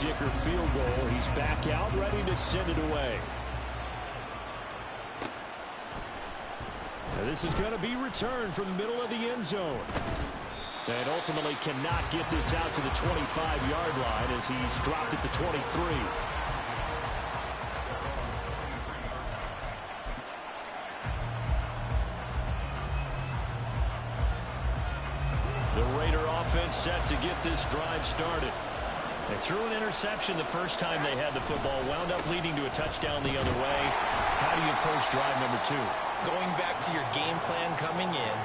no-dicker field goal. He's back out, ready to send it away. And this is going to be returned from the middle of the end zone. And ultimately cannot get this out to the 25-yard line as he's dropped at the 23. The Raider offense set to get this drive started. They threw an interception the first time they had the football, wound up leading to a touchdown the other way. How do you approach drive number 2? Going back to your game plan coming in,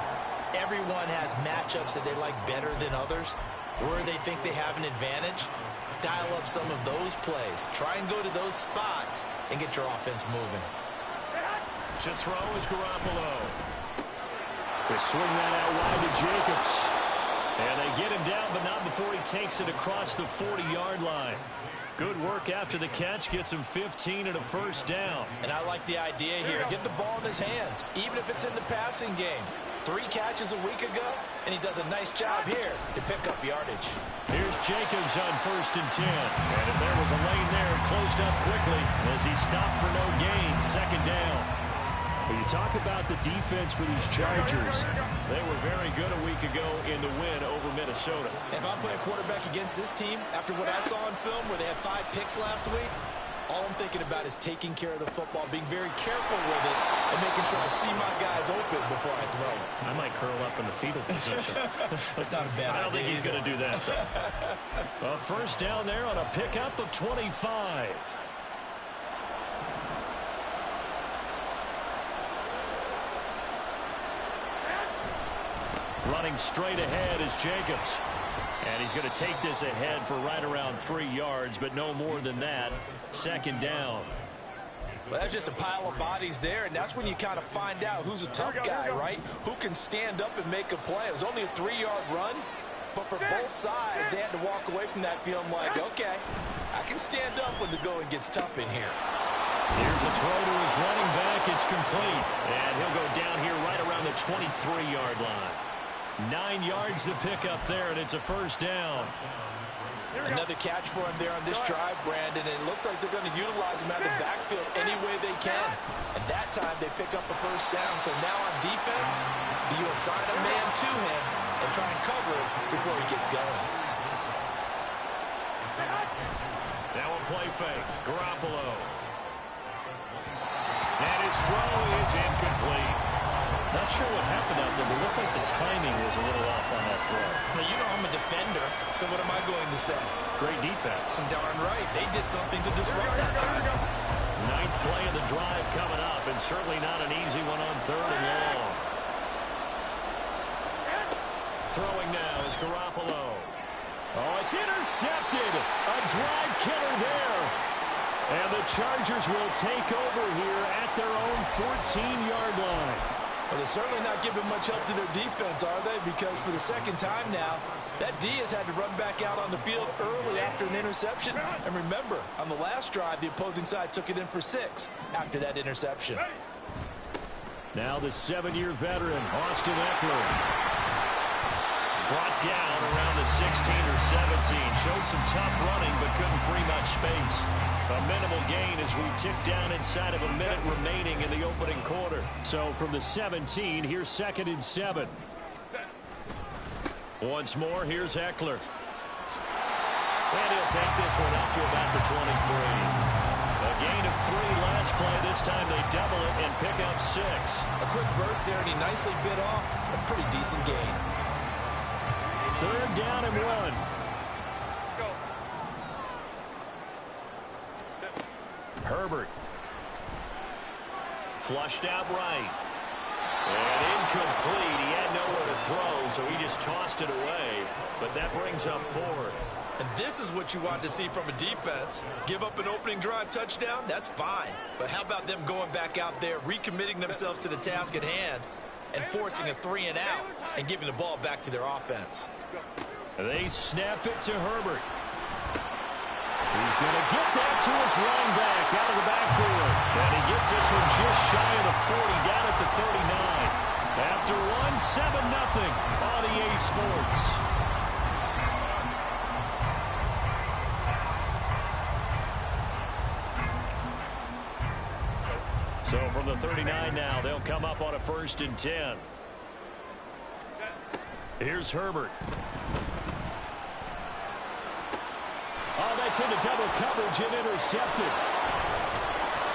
everyone has matchups that they like better than others, where they think they have an advantage. Dial up some of those plays. Try and go to those spots and get your offense moving. To throw is Garoppolo. They swing that out wide to Jacobs. And they get him down, but not before he takes it across the 40-yard line. Good work after the catch. Gets him 15 and a first down. And I like the idea here. Get the ball in his hands, even if it's in the passing game. 3 catches a week ago, and he does a nice job here to pick up yardage. Here's Jacobs on 1st and 10. And if there was a lane there, it closed up quickly as he stopped for no gain. 2nd down. When you talk about the defense for these Chargers, they were very good a week ago in the win over Minnesota. If I'm playing quarterback against this team, after what I saw in film where they had 5 picks last week, all I'm thinking about is taking care of the football, being very careful with it, and making sure I see my guys open before I throw it. I might curl up in the fetal position. That's not a bad idea. I don't think he's going to do that, though. A first down there on a pickup of 25. Running straight ahead is Jacobs. And he's going to take this ahead for right around 3 yards, but no more than that. 2nd down. Well, that's just a pile of bodies there, and that's when you kind of find out who's a tough guy, right? Who can stand up and make a play. It was only a 3-yard run, but for both sides, they had to walk away from that feeling like, okay, I can stand up when the going gets tough in here. Here's a throw to his running back. It's complete. And he'll go down here right around the 23-yard line. 9 yards to pick up there, and it's a first down. Another catch for him there on this drive, Brandon, and it looks like they're going to utilize him out of the backfield any way they can. And that time, they pick up a first down. So now on defense, do you assign a man to him and try and cover it before he gets going? Now a play fake. Garoppolo. And his throw is incomplete. Not sure what happened out there, but it looked like the timing was a little off on that throw. Now, you know I'm a defender, so what am I going to say? Great defense. Darn right. They did something to disrupt that time. 9th play of the drive coming up, and certainly not an easy one on 3rd and long. Throwing now is Garoppolo. Oh, it's intercepted. A drive killer there. And the Chargers will take over here at their own 14-yard line. Well, they're certainly not giving much help to their defense, are they? Because for the 2nd time now, that D has had to run back out on the field early after an interception. And remember, on the last drive, the opposing side took it in for 6 after that interception. Now the 7-year veteran, Austin Eckler. Brought down around the 16 or 17. Showed some tough running, but couldn't free much space. A minimal gain as we tick down inside of a minute remaining in the opening quarter. So from the 17, here's 2nd and 7. Once more, here's Eckler. And he'll take this one up to about the 23. A gain of 3 last play. This time they double it and pick up 6. A quick burst there, and he nicely bit off a pretty decent gain. 3rd down and 1. Herbert. Flushed out right. And incomplete. He had nowhere to throw, so he just tossed it away. But that brings up 4th. And this is what you want to see from a defense. Give up an opening drive touchdown, that's fine. But how about them going back out there, recommitting themselves to the task at hand, and forcing a 3-and-out and giving the ball back to their offense? They snap it to Herbert. He's going to get that to his running back out of the backfield. And he gets this one just shy of the 40, down at the 39. After one, 7-0 on EA Sports. So from the 39 now, they'll come up on a 1st and 10. Here's Herbert. Oh, that's into double coverage and intercepted.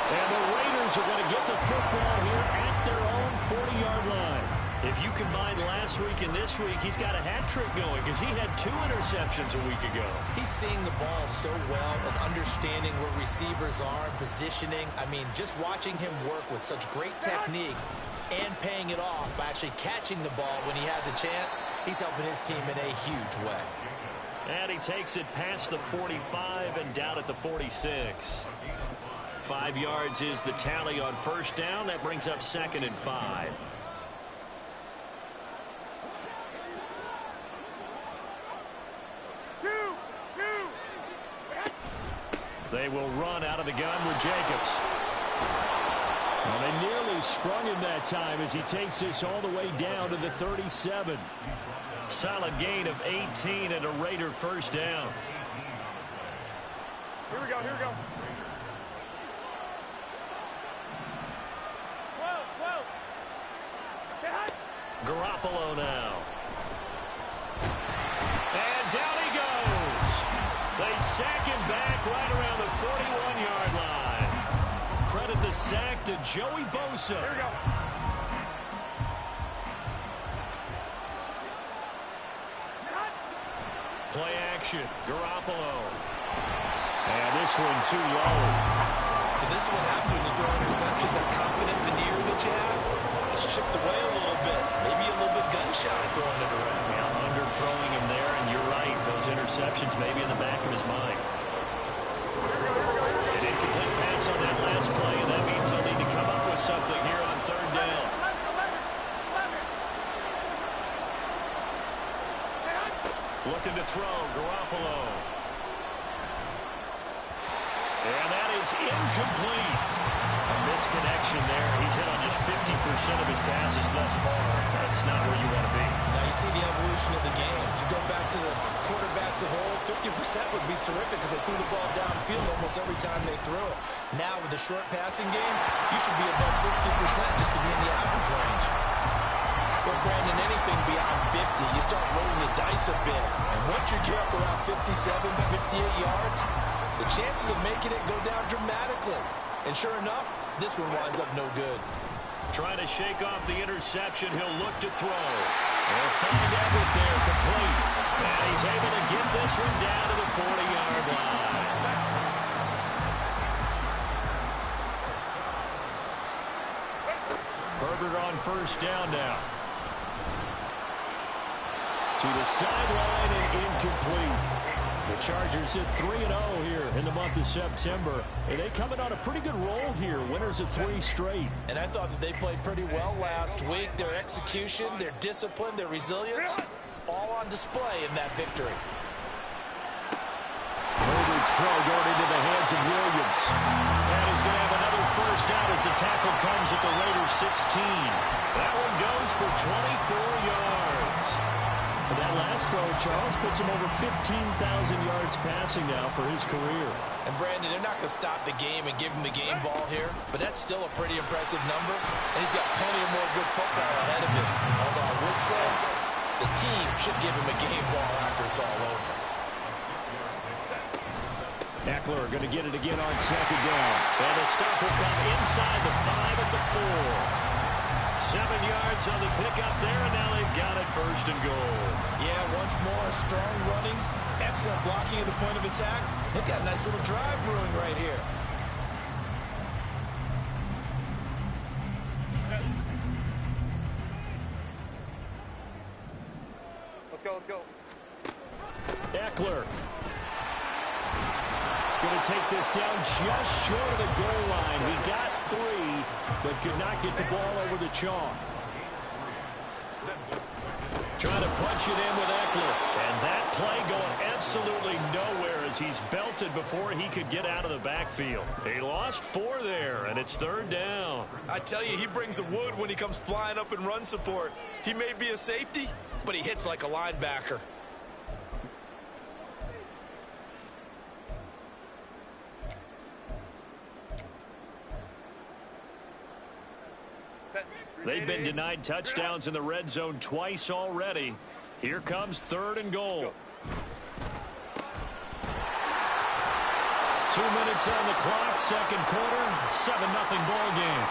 And the Raiders are going to get the football here at their own 40-yard line. If you combine last week and this week, he's got a hat trick going because he had 2 interceptions a week ago. He's seeing the ball so well and understanding where receivers are and positioning. I mean, just watching him work with such great technique and paying it off by actually catching the ball when he has a chance, he's helping his team in a huge way. And he takes it past the 45 and down at the 46. 5 yards is the tally on 1st down. That brings up 2nd and 5. They will run out of the gun with Jacobs. Well, they nearly sprung him that time as he takes this all the way down to the 37. Solid gain of 18 and a Raider 1st down. Here we go, here we go. Whoa. Garoppolo now. And down he goes. They sack him back right around the 41-yard line. Credit the sack to Joey Bosa. Here we go. Play action. Garoppolo. And this one too low. So this is what happens when you throw interceptions. That confident veneer that you have, it's chipped away a little bit. Maybe a little bit gun-shy throwing it around. Yeah, underthrowing him there, and you're right. Those interceptions may be in the back of his mind. An incomplete pass on that last play, and that means they'll need to come up with something here on 3rd down. Looking to throw, Garoppolo. And that is incomplete. A misconnection there. He's hit on just 50% of his passes thus far. That's not where you want to be. Now you see the evolution of the game. You go back to the quarterbacks of old, 50% would be terrific because they threw the ball downfield almost every time they threw it. Now with the short passing game, you should be above 60% just to be in the average range. Well, Brandon, anything beyond 50, you start rolling the dice a bit. And once you get up around 57, 58 yards, the chances of making it go down dramatically. And sure enough, this one winds up no good. Trying to shake off the interception. He'll look to throw. They'll find Everett there, complete. And he's able to get this one down to the 40-yard line. Herbert on 1st down now. To the sideline and incomplete. The Chargers hit 3-0 here in the month of September. And they come in on a pretty good roll here. Winners of 3 straight. And I thought that they played pretty well last week. Their execution, their discipline, their resilience, all on display in that victory. Herbert's throw going into the hands of Williams. And he's going to have another 1st down as the tackle comes at the Raiders 16. That one goes for 24 yards. And that last throw, Charles, puts him over 15,000 yards passing now for his career. And Brandon, they're not going to stop the game and give him the game ball here, but that's still a pretty impressive number. And he's got plenty of more good football ahead of him. Although I would say the team should give him a game ball after it's all over. Eckler going to get it again on 2nd down. And the stop will come inside the 5 at the 4. 7 yards on the pickup there, and now they've got it 1st and goal. Yeah, once more, strong running, excellent blocking at the point of attack. They've got a nice little drive brewing right here. Let's go. Eckler going to take this down just short of the goal line. He got 3, but could not get the ball over the chalk. Trying to punch it in with Eckler. And that play going absolutely nowhere as he's belted before he could get out of the backfield. He lost 4 there, and it's 3rd down. I tell you, he brings the wood when he comes flying up in run support. He may be a safety, but he hits like a linebacker. They've been denied touchdowns in the red zone twice already. Here comes 3rd and goal. 2 minutes on the clock, second quarter, 7-0 ball game.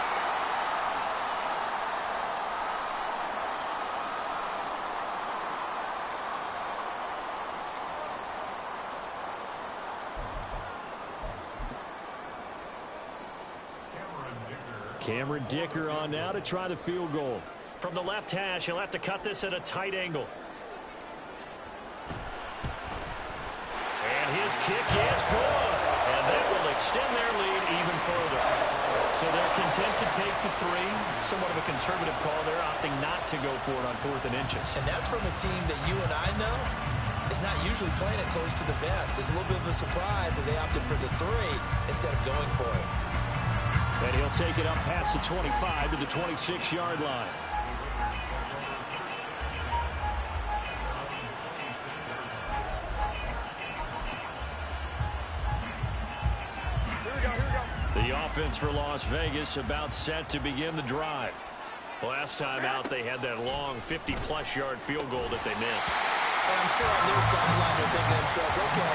Cameron Dicker on now to try the field goal. From the left hash, he'll have to cut this at a tight angle. And his kick is good. And that will extend their lead even further. So they're content to take the 3. Somewhat of a conservative call. They're opting not to go for it on 4th and inches. And that's from a team that you and I know is not usually playing it close to the vest. It's a little bit of a surprise that they opted for the 3 instead of going for it. And he'll take it up past the 25 to the 26-yard line. The offense for Las Vegas about set to begin the drive. Last time out, they had that long 50-plus yard field goal that they missed. And I'm sure on their sideline they're thinking to themselves, okay,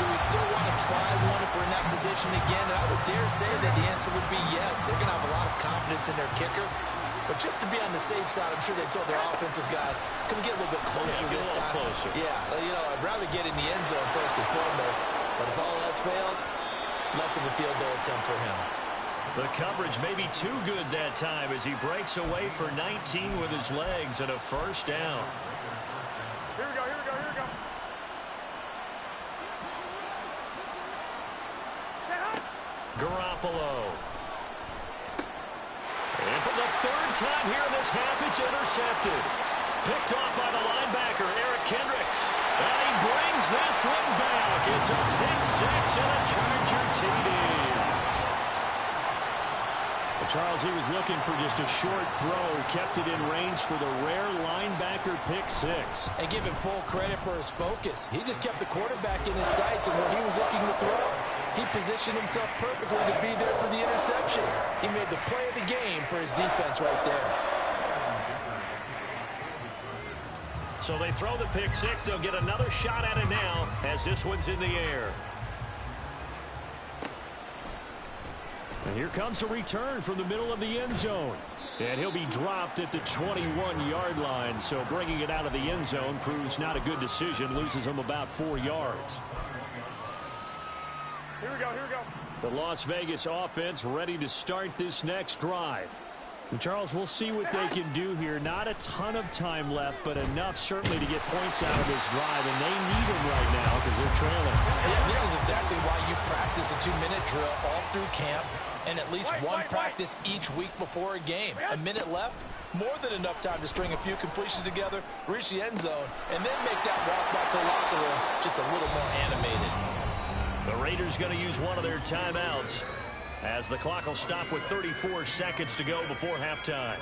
do we still want to try one if we're in that position again? And I would dare say that the answer would be yes. They're going to have a lot of confidence in their kicker. But just to be on the safe side, I'm sure they told their offensive guys, can we get a little bit closer this time? Closer. Yeah, you know, I'd rather get in the end zone first and foremost. But if all else fails, less of a field goal attempt for him. The coverage may be too good that time as he breaks away for 19 with his legs and a first down. Here we go, here we go, here we go. Garoppolo. And for the 3rd time here in this half, it's intercepted. Picked off by the linebacker, Eric Kendricks. And he brings this one back. It's a pick 6 and a Charger TD. Charles, he was looking for just a short throw, kept it in range for the rare linebacker pick 6. And give him full credit for his focus. He just kept the quarterback in his sights and where he was looking to throw. He positioned himself perfectly to be there for the interception. He made the play of the game for his defense right there. So they throw the pick 6. They'll get another shot at it now as this one's in the air. And here comes a return from the middle of the end zone. And he'll be dropped at the 21-yard line. So bringing it out of the end zone proves not a good decision. Loses him about 4 yards. Here we go, here we go. The Las Vegas offense ready to start this next drive. And Charles, we'll see what they can do here. Not a ton of time left, but enough certainly to get points out of this drive. And they need them right now because they're trailing. Yeah, this is exactly why you practice a 2-minute drill all through camp. And at least one practice each week before a game. A minute left, more than enough time to string a few completions together, reach the end zone, and then make that walk back to the locker room just a little more animated. The Raiders going to use one of their timeouts as the clock will stop with 34 seconds to go before halftime.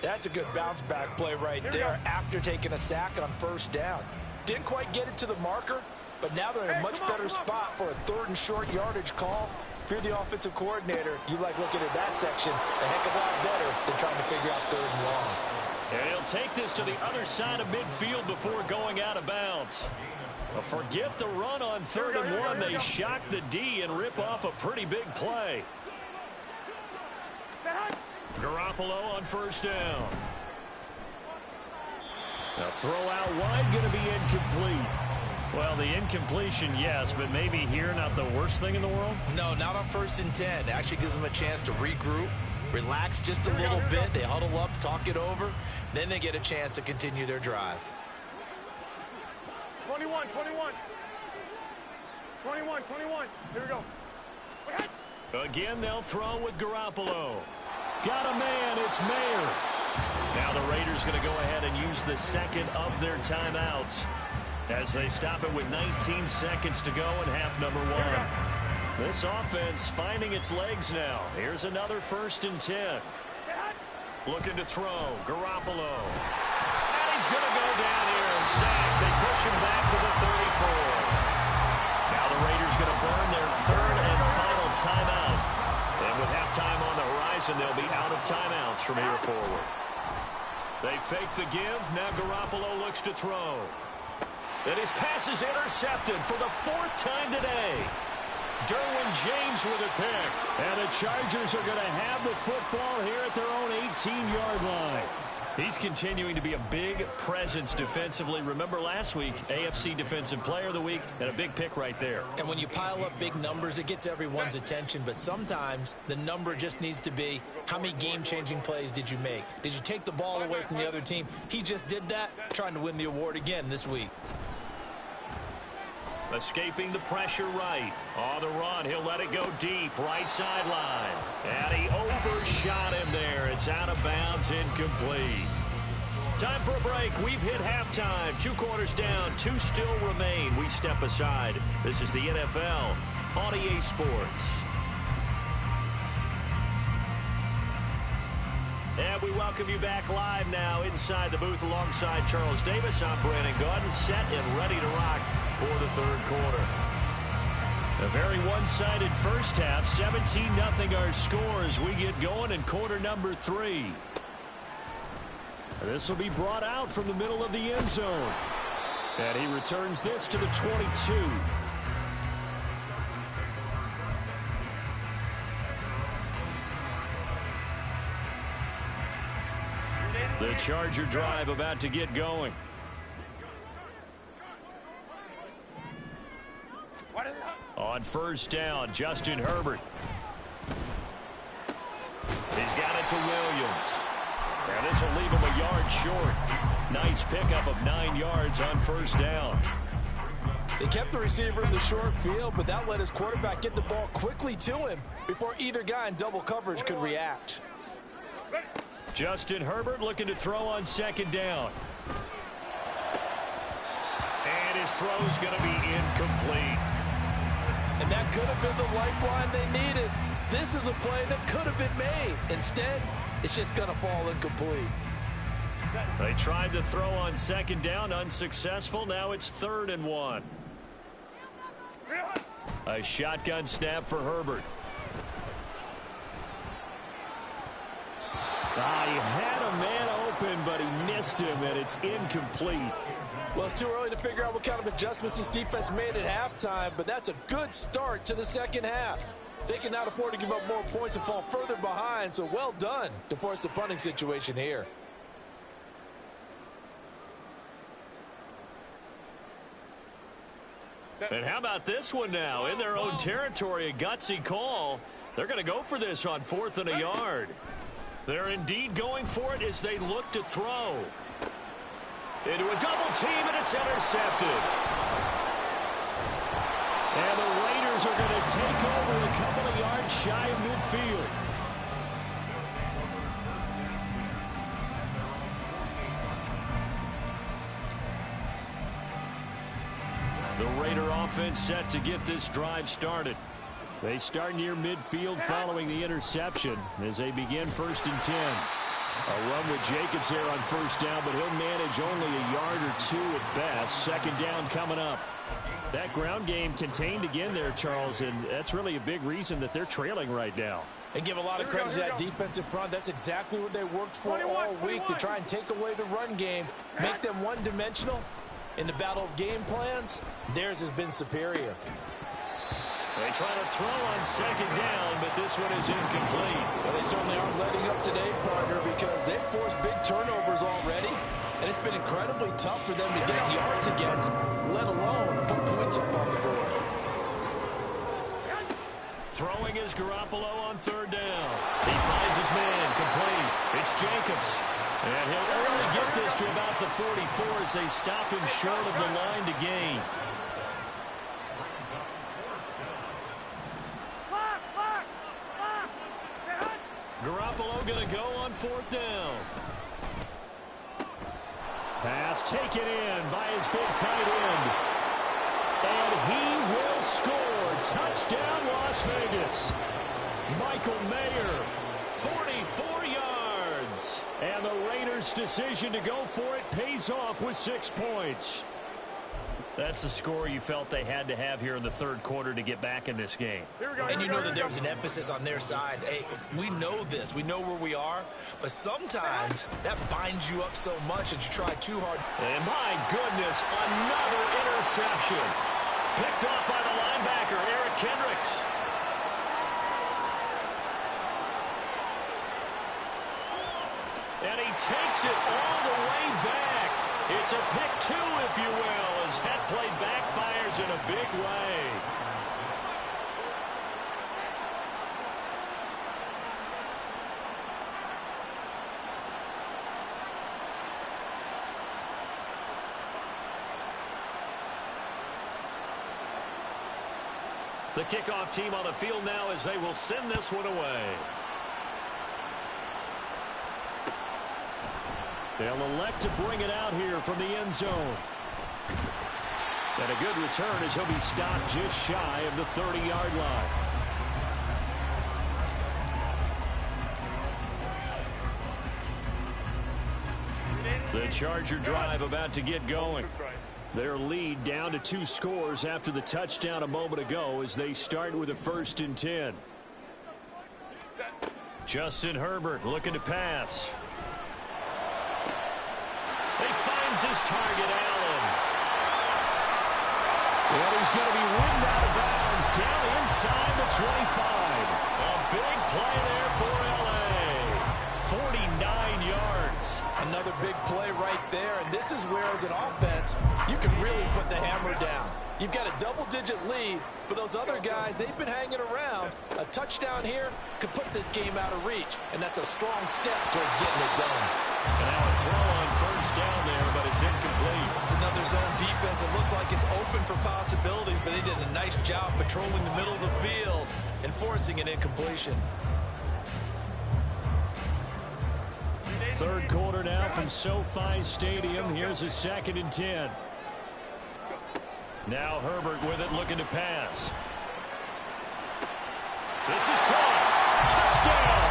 That's a good bounce back play right there after taking a sack on 1st down. Didn't quite get it to the marker, but now they're in a much better spot for a 3rd and short yardage call. If you're the offensive coordinator, you like looking at that section a heck of a lot better than trying to figure out 3rd and long. And he'll take this to the other side of midfield before going out of bounds. Forget the run on 3rd and 1. They shock the D and rip off a pretty big play. Garoppolo on 1st down. A throw out wide going to be incomplete. Well, the incompletion, yes, but maybe here not the worst thing in the world? No, not on 1st and 10. It actually gives them a chance to regroup, relax just a little bit. They huddle up, talk it over. Then they get a chance to continue their drive. 21, 21. 21, 21. Here we go. Again, they'll throw with Garoppolo. Got a man, it's Mayer. Now the Raiders going to go ahead and use the 2nd of their timeouts as they stop it with 19 seconds to go in half number 1. This offense finding its legs now. Here's another 1st and 10. Looking to throw. Garoppolo. And he's going to go down here and sack. They push him back to the 34. Now the Raiders going to burn their 3rd and final timeout. And with halftime on the horizon, series, and they'll be out of timeouts from here forward. They fake the give. Now Garoppolo looks to throw. And his pass is intercepted for the 4th time today. Derwin James with a pick. And the Chargers are going to have the football here at their own 18-yard line. He's continuing to be a big presence defensively. Remember last week, AFC Defensive Player of the Week, and a big pick right there. And when you pile up big numbers, it gets everyone's attention. But sometimes the number just needs to be, how many game-changing plays did you make? Did you take the ball away from the other team? He just did that, trying to win the award again this week. Escaping the pressure right. On the run, he'll let it go deep, right sideline. And he overshot him there. It's out of bounds, incomplete. Time for a break. We've hit halftime. 2 quarters down, 2 still remain. We step aside. This is the NFL on EA Sports. And we welcome you back live now inside the booth alongside Charles Davis. I'm Brandon Gaudin, set and ready to rock for the 3rd quarter. A very one-sided first half. 17-0 our score as we get going in quarter number 3. This will be brought out from the middle of the end zone. And he returns this to the 22. The Charger drive about to get going. On first down, Justin Herbert. He's got it to Williams. And this will leave him a yard short. Nice pickup of 9 yards on first down. They kept the receiver in the short field, but that let his quarterback get the ball quickly to him before either guy in double coverage could react. Justin Herbert looking to throw on second down. And his throw's going to be incomplete. And that could have been the lifeline they needed. This is a play that could have been made. Instead, it's just going to fall incomplete. They tried to throw on second down, unsuccessful. Now it's 3rd and 1. A shotgun snap for Herbert. He had a man open, but he missed him, and it's incomplete. Well, it's too early to figure out what kind of adjustments this defense made at halftime, but that's a good start to the second half. They can not afford to give up more points and fall further behind, so well done to force the punting situation here. And how about this one now? In their own territory, a gutsy call. They're going to go for this on 4th and a yard. They're indeed going for it as they look to throw. Into a double team, and it's intercepted. And the Raiders are going to take over a couple of yards shy of midfield. The Raider offense set to get this drive started. They start near midfield following the interception as they begin 1st and 10. A run with Jacobs there on first down, but he'll manage only a yard or 2 at best. Second down coming up. That ground game contained again there, Charles, and that's really a big reason that they're trailing right now. And give a lot of credit to that defensive front. That's exactly what they worked for all week, to try and take away the run game, make them one-dimensional. In the battle of game plans, theirs has been superior. They try to throw on second down, but this one is incomplete. Well, they certainly aren't letting up today, partner, because they've forced big turnovers already, and it's been incredibly tough for them to get yards against, let alone put points up on the board. Throwing is Garoppolo on 3rd down. He finds his man, complete. It's Jacobs. And he'll only get this to about the 44 as they stop him short of the line to gain. Garoppolo going to go on 4th down. Pass taken in by his big tight end. And he will score. Touchdown, Las Vegas. Michael Mayer, 44 yards. And the Raiders' decision to go for it pays off with 6 points. That's the score you felt they had to have here in the third quarter to get back in this game. And you know that there's an emphasis on their side. Hey, we know this. We know where we are. But sometimes that binds you up so much that you try too hard. And my goodness, another interception. Picked off by the linebacker, Eric Kendricks. And he takes it all the way back. It's a pick two, if you will, as that play backfires in a big way. The kickoff team on the field now as they will send this one away. They'll elect to bring it out here from the end zone. And a good return as he'll be stopped just shy of the 30-yard line. The Charger drive about to get going. Their lead down to 2 scores after the touchdown a moment ago as they start with a 1st and 10. Justin Herbert looking to pass. He finds his target, Allen. And he's going to be ridden out of bounds down inside the 25. A big play there for L.A. 49 yards. Another big play right there. And this is where, as an offense, you can really put the hammer down. You've got a double-digit lead, but those other guys, they've been hanging around. A touchdown here could put this game out of reach, and that's a strong step towards getting it done. And now a throw on 1st down there, but it's incomplete. It's another zone defense. It looks like it's open for possibilities, but they did a nice job patrolling the middle of the field and forcing an incompletion. 3rd quarter now from SoFi Stadium. Here's a 2nd and 10. Now Herbert with it, looking to pass. This is caught. Touchdown!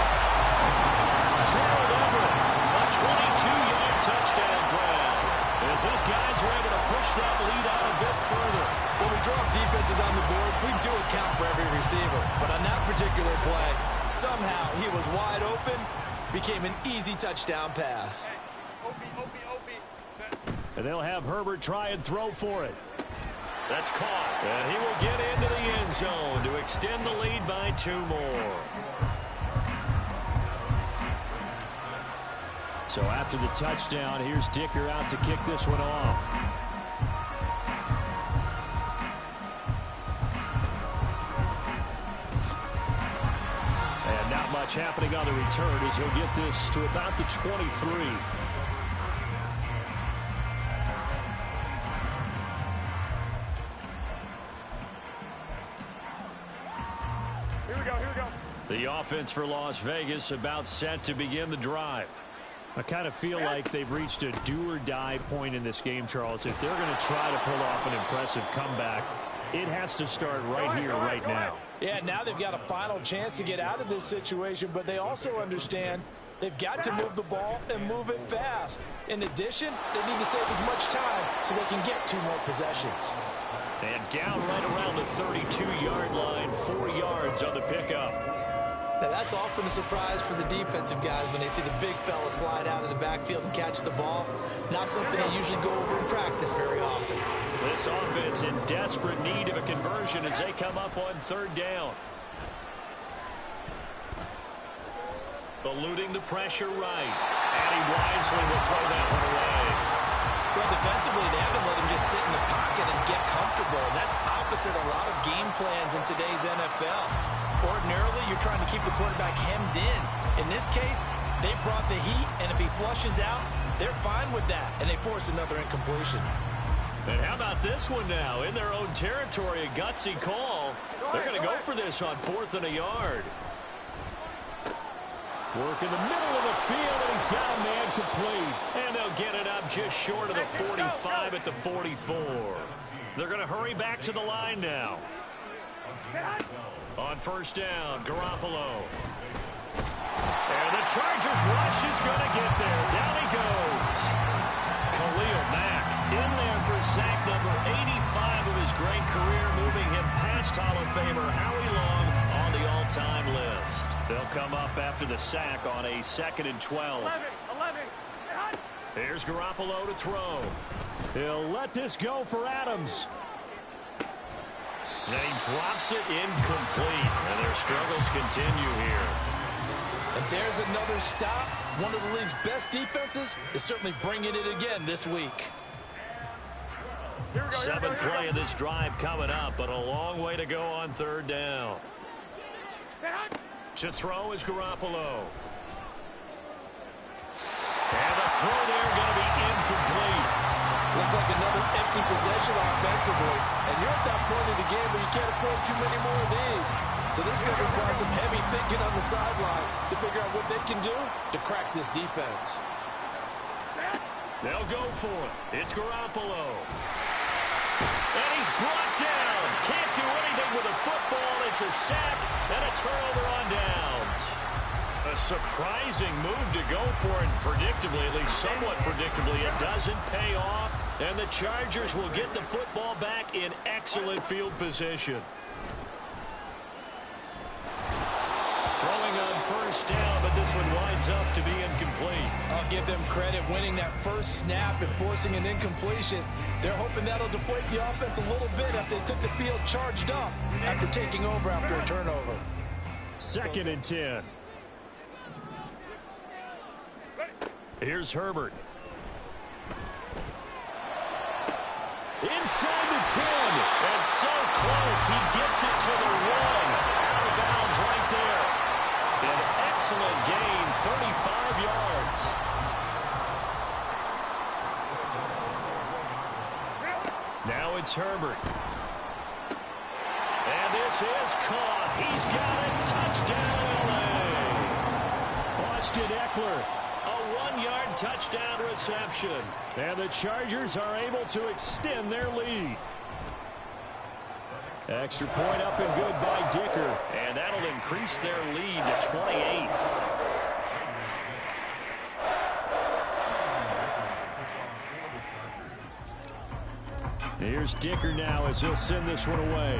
Gerald Everett, a 22-yard touchdown grab. As his guys were able to push that lead out a bit further. When we drop defenses on the board, we do account for every receiver. But on that particular play, somehow he was wide open, became an easy touchdown pass. And they'll have Herbert try and throw for it. That's caught. And he will get into the end zone to extend the lead by 2 more. So after the touchdown, here's Dicker out to kick this one off. And not much happening on the return as he'll get this to about the 23. The offense for Las Vegas about set to begin the drive. I kind of feel like they've reached a do-or-die point in this game, Charles. If they're going to try to pull off an impressive comeback, it has to start right here, right now. Yeah, now they've got a final chance to get out of this situation, but they also understand they've got to move the ball and move it fast. In addition, they need to save as much time so they can get 2 more possessions. And down right around the 32-yard line, 4 yards on the pickup. Now that's often a surprise for the defensive guys when they see the big fella slide out of the backfield and catch the ball. Not something they usually go over in practice very often. This offense in desperate need of a conversion as they come up on 3rd down. Eluding the pressure right. And he wisely will throw that one away. Well, defensively, they haven't let him just sit in the pocket and get comfortable. And that's opposite a lot of game plans in today's NFL. Ordinarily, you're trying to keep the quarterback hemmed in. In this case, they brought the heat, and if he flushes out, they're fine with that, and they force another incompletion. And how about this one now? In their own territory, a gutsy call. They're going to go for this on 4th and a yard. Work in the middle of the field, and he's got a man complete. And they'll get it up just short of the 45 at the 44. They're going to hurry back to the line now. On 1st down, Garoppolo. And the Chargers rush is going to get there. Down he goes. Khalil Mack in there for sack number 85 of his great career, moving him past Hall of Famer Howie Long on the all-time list. They'll come up after the sack on a 2nd and 12. 11. Here's Garoppolo to throw. He'll let this go for Adams. And he drops it incomplete, and their struggles continue here. And there's another stop. One of the league's best defenses is certainly bringing it again this week. Seventh play of this drive coming up, but a long way to go on 3rd down. To throw is Garoppolo. And the throw there going to be incomplete. Looks like another empty possession offensively. And you're at that point in the game where you can't afford too many more of these. So this is going to require some heavy thinking on the sideline to figure out what they can do to crack this defense. They'll go for it. It's Garoppolo. And he's brought down. Can't do anything with a football. It's a sack and a turnover on downs. A surprising move to go for it. Predictably, at least somewhat predictably, it doesn't pay off. And the Chargers will get the football back in excellent field position. Throwing on 1st down, but this one winds up to be incomplete. I'll give them credit winning that first snap and forcing an incompletion. They're hoping that'll deflate the offense a little bit after they took the field charged up after taking over after a turnover. 2nd and 10. Here's Herbert. Inside the 10. And so close. He gets it to the 1. Out of bounds right there. An excellent gain, 35 yards. Now it's Herbert. And this is caught. He's got it. Touchdown, LA. Austin Eckler. A 1-yard touchdown reception. And the Chargers are able to extend their lead. Extra point up and good by Dicker. And that'll increase their lead to 28. Here's Dicker now as he'll send this one away.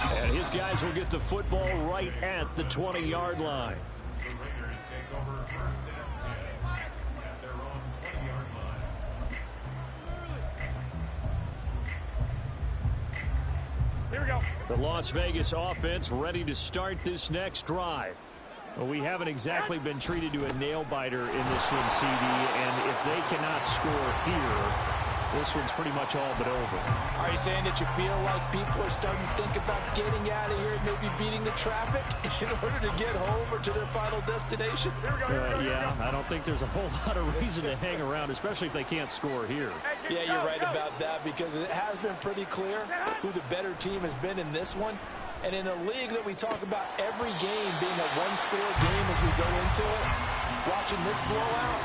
And his guys will get the football right at the 20-yard line. Here we go. The Las Vegas offense ready to start this next drive. Well, we haven't exactly been treated to a nail-biter in this one, CD, and if they cannot score here, this one's pretty much all but over. Are you saying that you feel like people are starting to think about getting out of here and maybe beating the traffic in order to get home or to their final destination? Yeah, I don't think there's a whole lot of reason to hang around, especially if they can't score here. Yeah, you're right about that because it has been pretty clear who the better team has been in this one. And in a league that we talk about every game being a one-score game as we go into it, watching this blowout,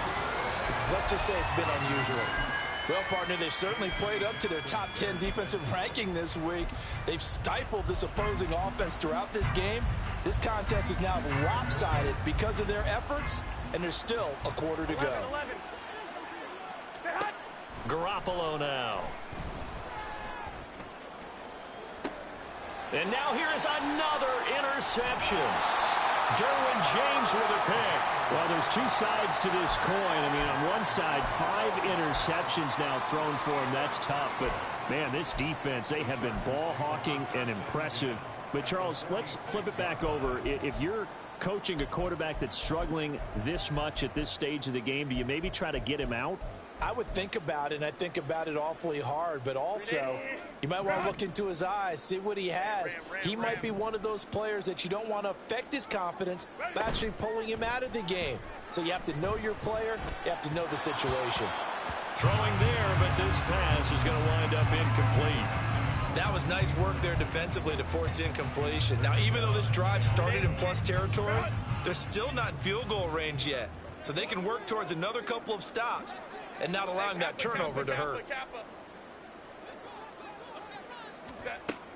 let's just say it's been unusual. Well, partner, they've certainly played up to their top 10 defensive ranking this week. They've stifled this opposing offense throughout this game. This contest is now lopsided because of their efforts, and there's still a quarter to go. 11. Garoppolo now. And now here is another interception. Derwin James with a pick. Well, there's two sides to this coin. I mean, on one side, 5 interceptions now thrown for him. That's tough. But, man, this defense, they have been ball hawking and impressive. But, Charles, let's flip it back over. If you're coaching a quarterback that's struggling this much at this stage of the game, do you maybe try to get him out? I would think about it, and I think about it awfully hard, but also you might want to look into his eyes, see what he has. He might be one of those players that you don't want to affect his confidence by actually pulling him out of the game. So you have to know your player, you have to know the situation. Throwing there, but this pass is going to wind up incomplete. That was nice work there defensively to force incompletion. Now, even though this drive started in plus territory, they're still not in field goal range yet. So they can work towards another couple of stops and not allowing that turnover to hurt.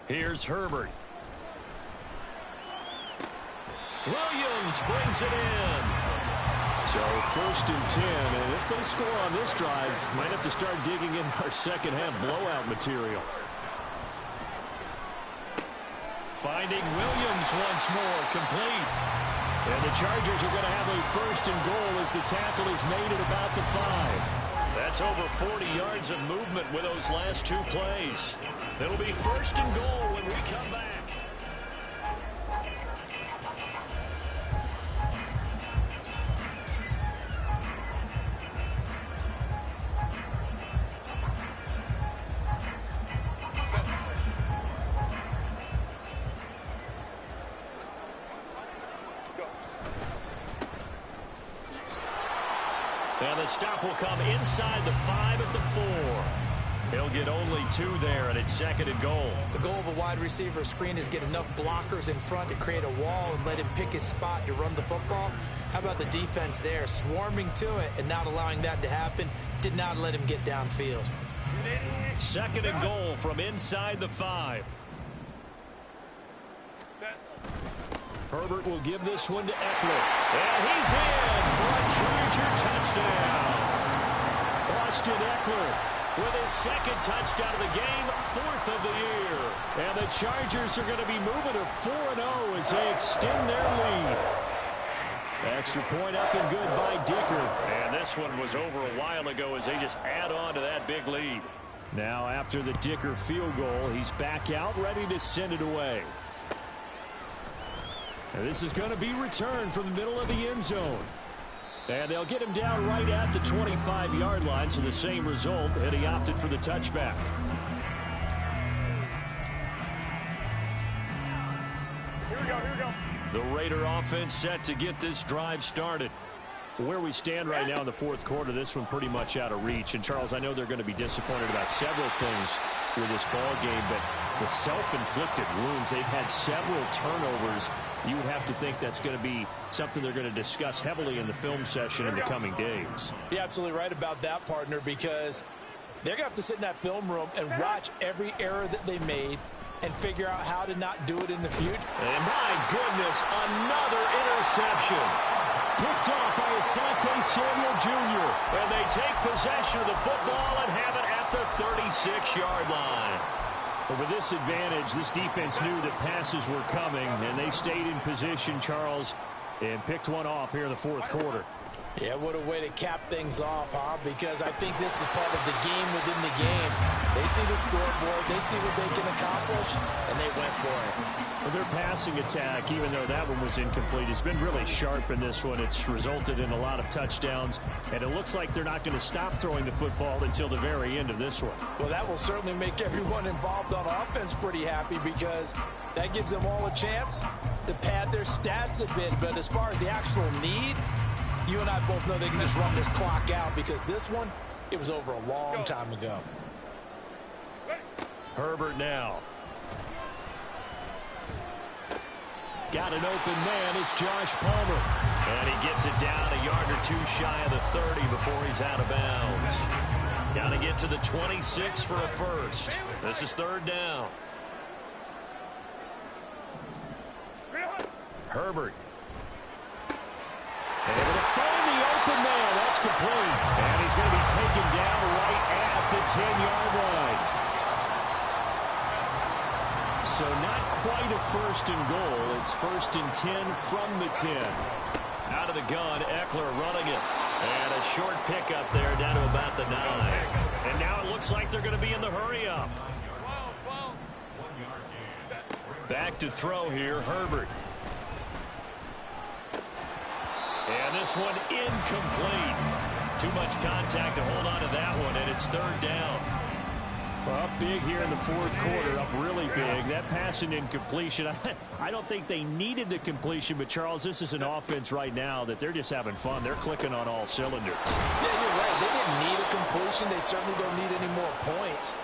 Here's Herbert. Williams brings it in. So 1st and 10, and if they score on this drive, might have to start digging in our second half blowout material. Finding Williams once more, complete. And the Chargers are going to have a 1st and goal as the tackle is made at about the 5. That's over 40 yards of movement with those last 2 plays. It'll be 1st and goal when we come back. And the stop will come inside the 5 at the 4. He'll get only 2 there, and it's 2nd and goal. The goal of a wide receiver screen is get enough blockers in front to create a wall and let him pick his spot to run the football. How about the defense there, swarming to it and not allowing that to happen? Did not let him get downfield. 2nd and goal from inside the 5. Herbert will give this one to Eckler. And he's in for a Charger touchdown. Austin Eckler with his 2nd touchdown of the game, 4th of the year. And the Chargers are going to be moving to 4-0 as they extend their lead. Extra point up and good by Dicker. And this one was over a while ago as they just add on to that big lead. Now after the Dicker field goal, he's back out ready to send it away. And this is going to be returned from the middle of the end zone. And they'll get him down right at the 25-yard line, so the same result, and he opted for the touchback. Here we go, here we go. The Raider offense set to get this drive started. Where we stand right now in the 4th quarter, this one pretty much out of reach. And, Charles, I know they're going to be disappointed about several things with this ball game, but the self-inflicted wounds, they've had several turnovers. You would have to think that's going to be something they're going to discuss heavily in the film session in the coming days. You're absolutely right about that, partner, because they're going to have to sit in that film room and watch every error that they made and figure out how to not do it in the future. And my goodness, another interception. Picked off by Asante Samuel Jr. And they take possession of the football and have it at the 36-yard line. But with this advantage, this defense knew that passes were coming, and they stayed in position, Charles, and picked one off here in the 4th quarter. Yeah, what a way to cap things off, huh? Because I think this is part of the game within the game. They see the scoreboard, they see what they can accomplish, and they went for it. Well, their passing attack, even though that one was incomplete, has been really sharp in this one. It's resulted in a lot of touchdowns, and it looks like they're not going to stop throwing the football until the very end of this one. Well, that will certainly make everyone involved on offense pretty happy because that gives them all a chance to pad their stats a bit. But as far as the actual need, you and I both know they can just run this clock out because this one, it was over a long time ago. Herbert now. Got an open man. It's Josh Palmer. And he gets it down a yard or 2 shy of the 30 before he's out of bounds. Got to get to the 26 for a first. This is 3rd down. Herbert. Able to find the open man. That's complete. And he's going to be taken down right at the 10-yard line. So not quite a 1st and goal. It's 1st and 10 from the 10. Out of the gun, Eckler running it. And a short pickup there down to about the 9. And now it looks like they're going to be in the hurry-up. Back to throw here, Herbert. And this one incomplete. Too much contact to hold on to that one, and it's 3rd down. Well, up big here in the 4th quarter, up really big. That pass and incompletion, I don't think they needed the completion, but, Charles, this is an offense right now that they're just having fun. They're clicking on all cylinders. Yeah, you're right. They didn't need a completion. They certainly don't need any more points.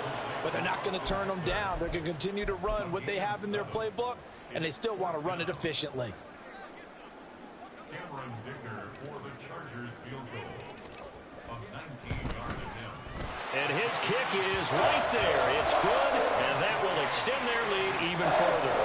But they're not going to turn them down. They're going to continue to run what they have in their playbook, and they still want to run it efficiently. Cameron Dicker for the Chargers field goal. A 19-yard attempt. And his kick is right there. It's good, and that will extend their lead even further.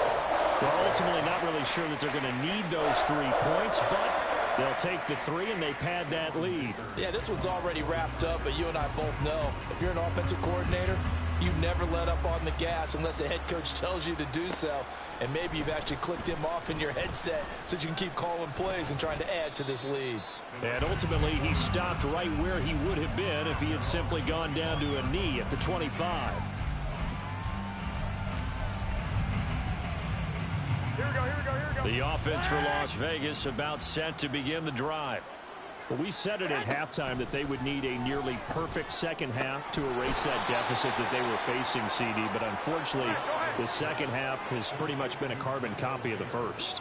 Well, ultimately not really sure that they're going to need those 3 points, but they'll take the 3 and they pad that lead. Yeah, this one's already wrapped up, but you and I both know if you're an offensive coordinator, you never let up on the gas unless the head coach tells you to do so. And maybe you've actually clicked him off in your headset so you can keep calling plays and trying to add to this lead. And ultimately, he stopped right where he would have been if he had simply gone down to a knee at the 25. Here we go, here we go, here we go. The offense for Las Vegas about set to begin the drive. Well, we said it at halftime that they would need a nearly perfect second half to erase that deficit that they were facing, CD. But unfortunately, the second half has pretty much been a carbon copy of the first.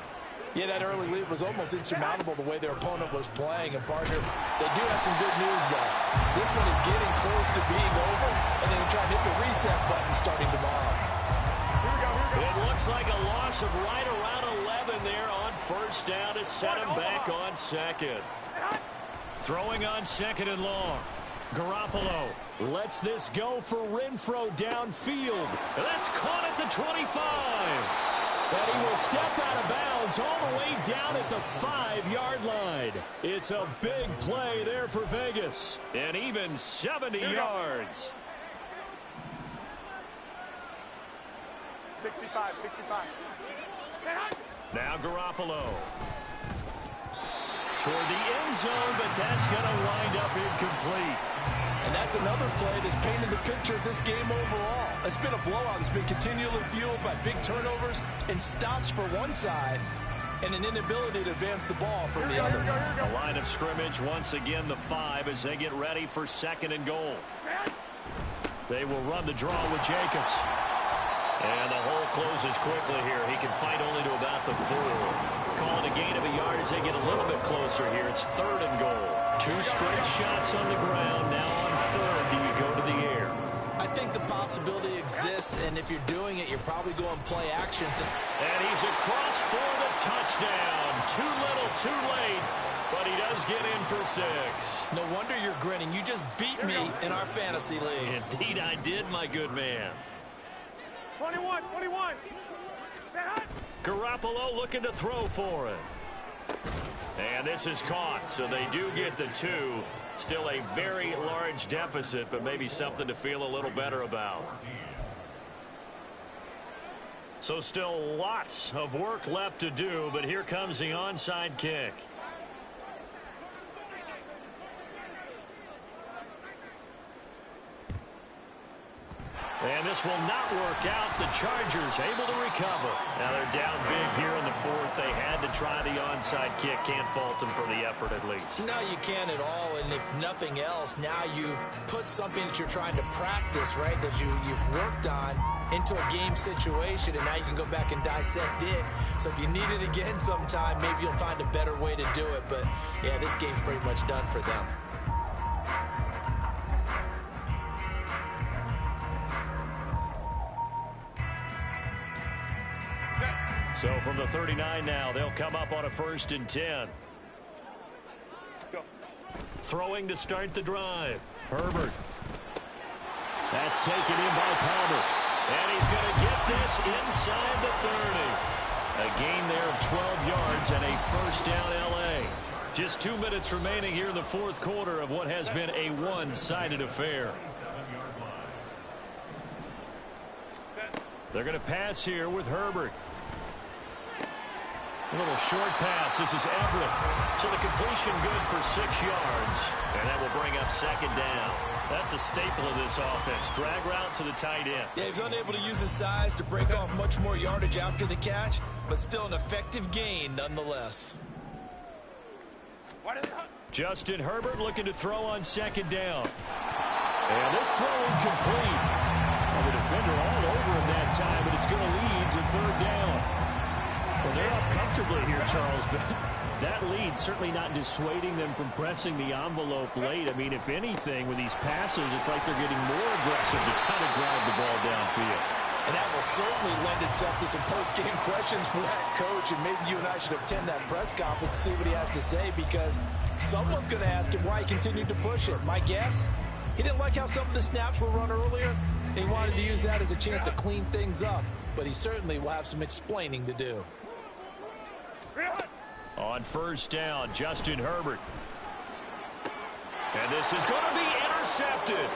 Yeah, that early lead was almost insurmountable the way their opponent was playing. And, partner, they do have some good news, though. This one is getting close to being over, and then try to hit the reset button starting tomorrow. Here we go, here we go. It looks like a loss of right around 11 there on first down to set him back on second. Throwing on second and long. Garoppolo lets this go for Renfro downfield. That's caught at the 25. And he will step out of bounds all the way down at the 5-yard line. It's a big play there for Vegas. And even 70 yards. 65, 65. Now Garoppolo. Toward the end zone, but that's going to wind up incomplete. And that's another play that's painted the picture of this game overall. It's been a blowout. It's been continually fueled by big turnovers and stops for one side and an inability to advance the ball from the other. A line of scrimmage, once again the 5 as they get ready for second and goal. They will run the draw with Jacobs. And the hole closes quickly here. He can fight only to about the 4. Calling a gain of a yard as they get a little bit closer here. It's third and goal. 2 straight shots on the ground. Now on third, do you go to the air? I think the possibility exists, and if you're doing it, you're probably going play actions. And he's across for the touchdown. Too little, too late, but he does get in for 6. No wonder you're grinning. You just beat me in our fantasy league. Indeed I did, my good man. 21, 21. Garoppolo looking to throw for it. And this is caught, so they do get the 2. Still a very large deficit, but maybe something to feel a little better about. So still lots of work left to do, but here comes the onside kick. And this will not work out. The Chargers able to recover. Now they're down big here in the 4th. They had to try the onside kick. Can't fault them for the effort at least. No, you can't at all. And if nothing else, now you've put something that you're trying to practice, right, that you've worked on into a game situation, and now you can go back and dissect it. So if you need it again sometime, maybe you'll find a better way to do it. But, yeah, this game's pretty much done for them. So from the 39 now, they'll come up on a 1st and 10. Go. Throwing to start the drive. Herbert. That's taken in by Palmer. And he's going to get this inside the 30. A gain there of 12 yards and a first down L.A. Just 2 minutes remaining here in the 4th quarter of what has been a one-sided affair. They're going to pass here with Herbert. A little short pass. This is Everett. So the completion good for 6 yards. And that will bring up second down. That's a staple of this offense. Drag route to the tight end. Yeah, he's unable to use his size to break off much more yardage after the catch, but still an effective gain nonetheless. Justin Herbert looking to throw on second down. And this throw incomplete. Well, the defender all over him that time, but it's going to lead to third down. Well, they're up comfortably here, Charles, but that lead certainly not dissuading them from pressing the envelope late. I mean, if anything, with these passes, it's like they're getting more aggressive to try to drive the ball downfield. And that will certainly lend itself to some post-game questions for that coach, and maybe you and I should attend that press conference to see what he has to say, because someone's going to ask him why he continued to push it. My guess, he didn't like how some of the snaps were run earlier, and he wanted to use that as a chance to clean things up. but he certainly will have some explaining to do. On first down, Justin Herbert. And this is going to be intercepted.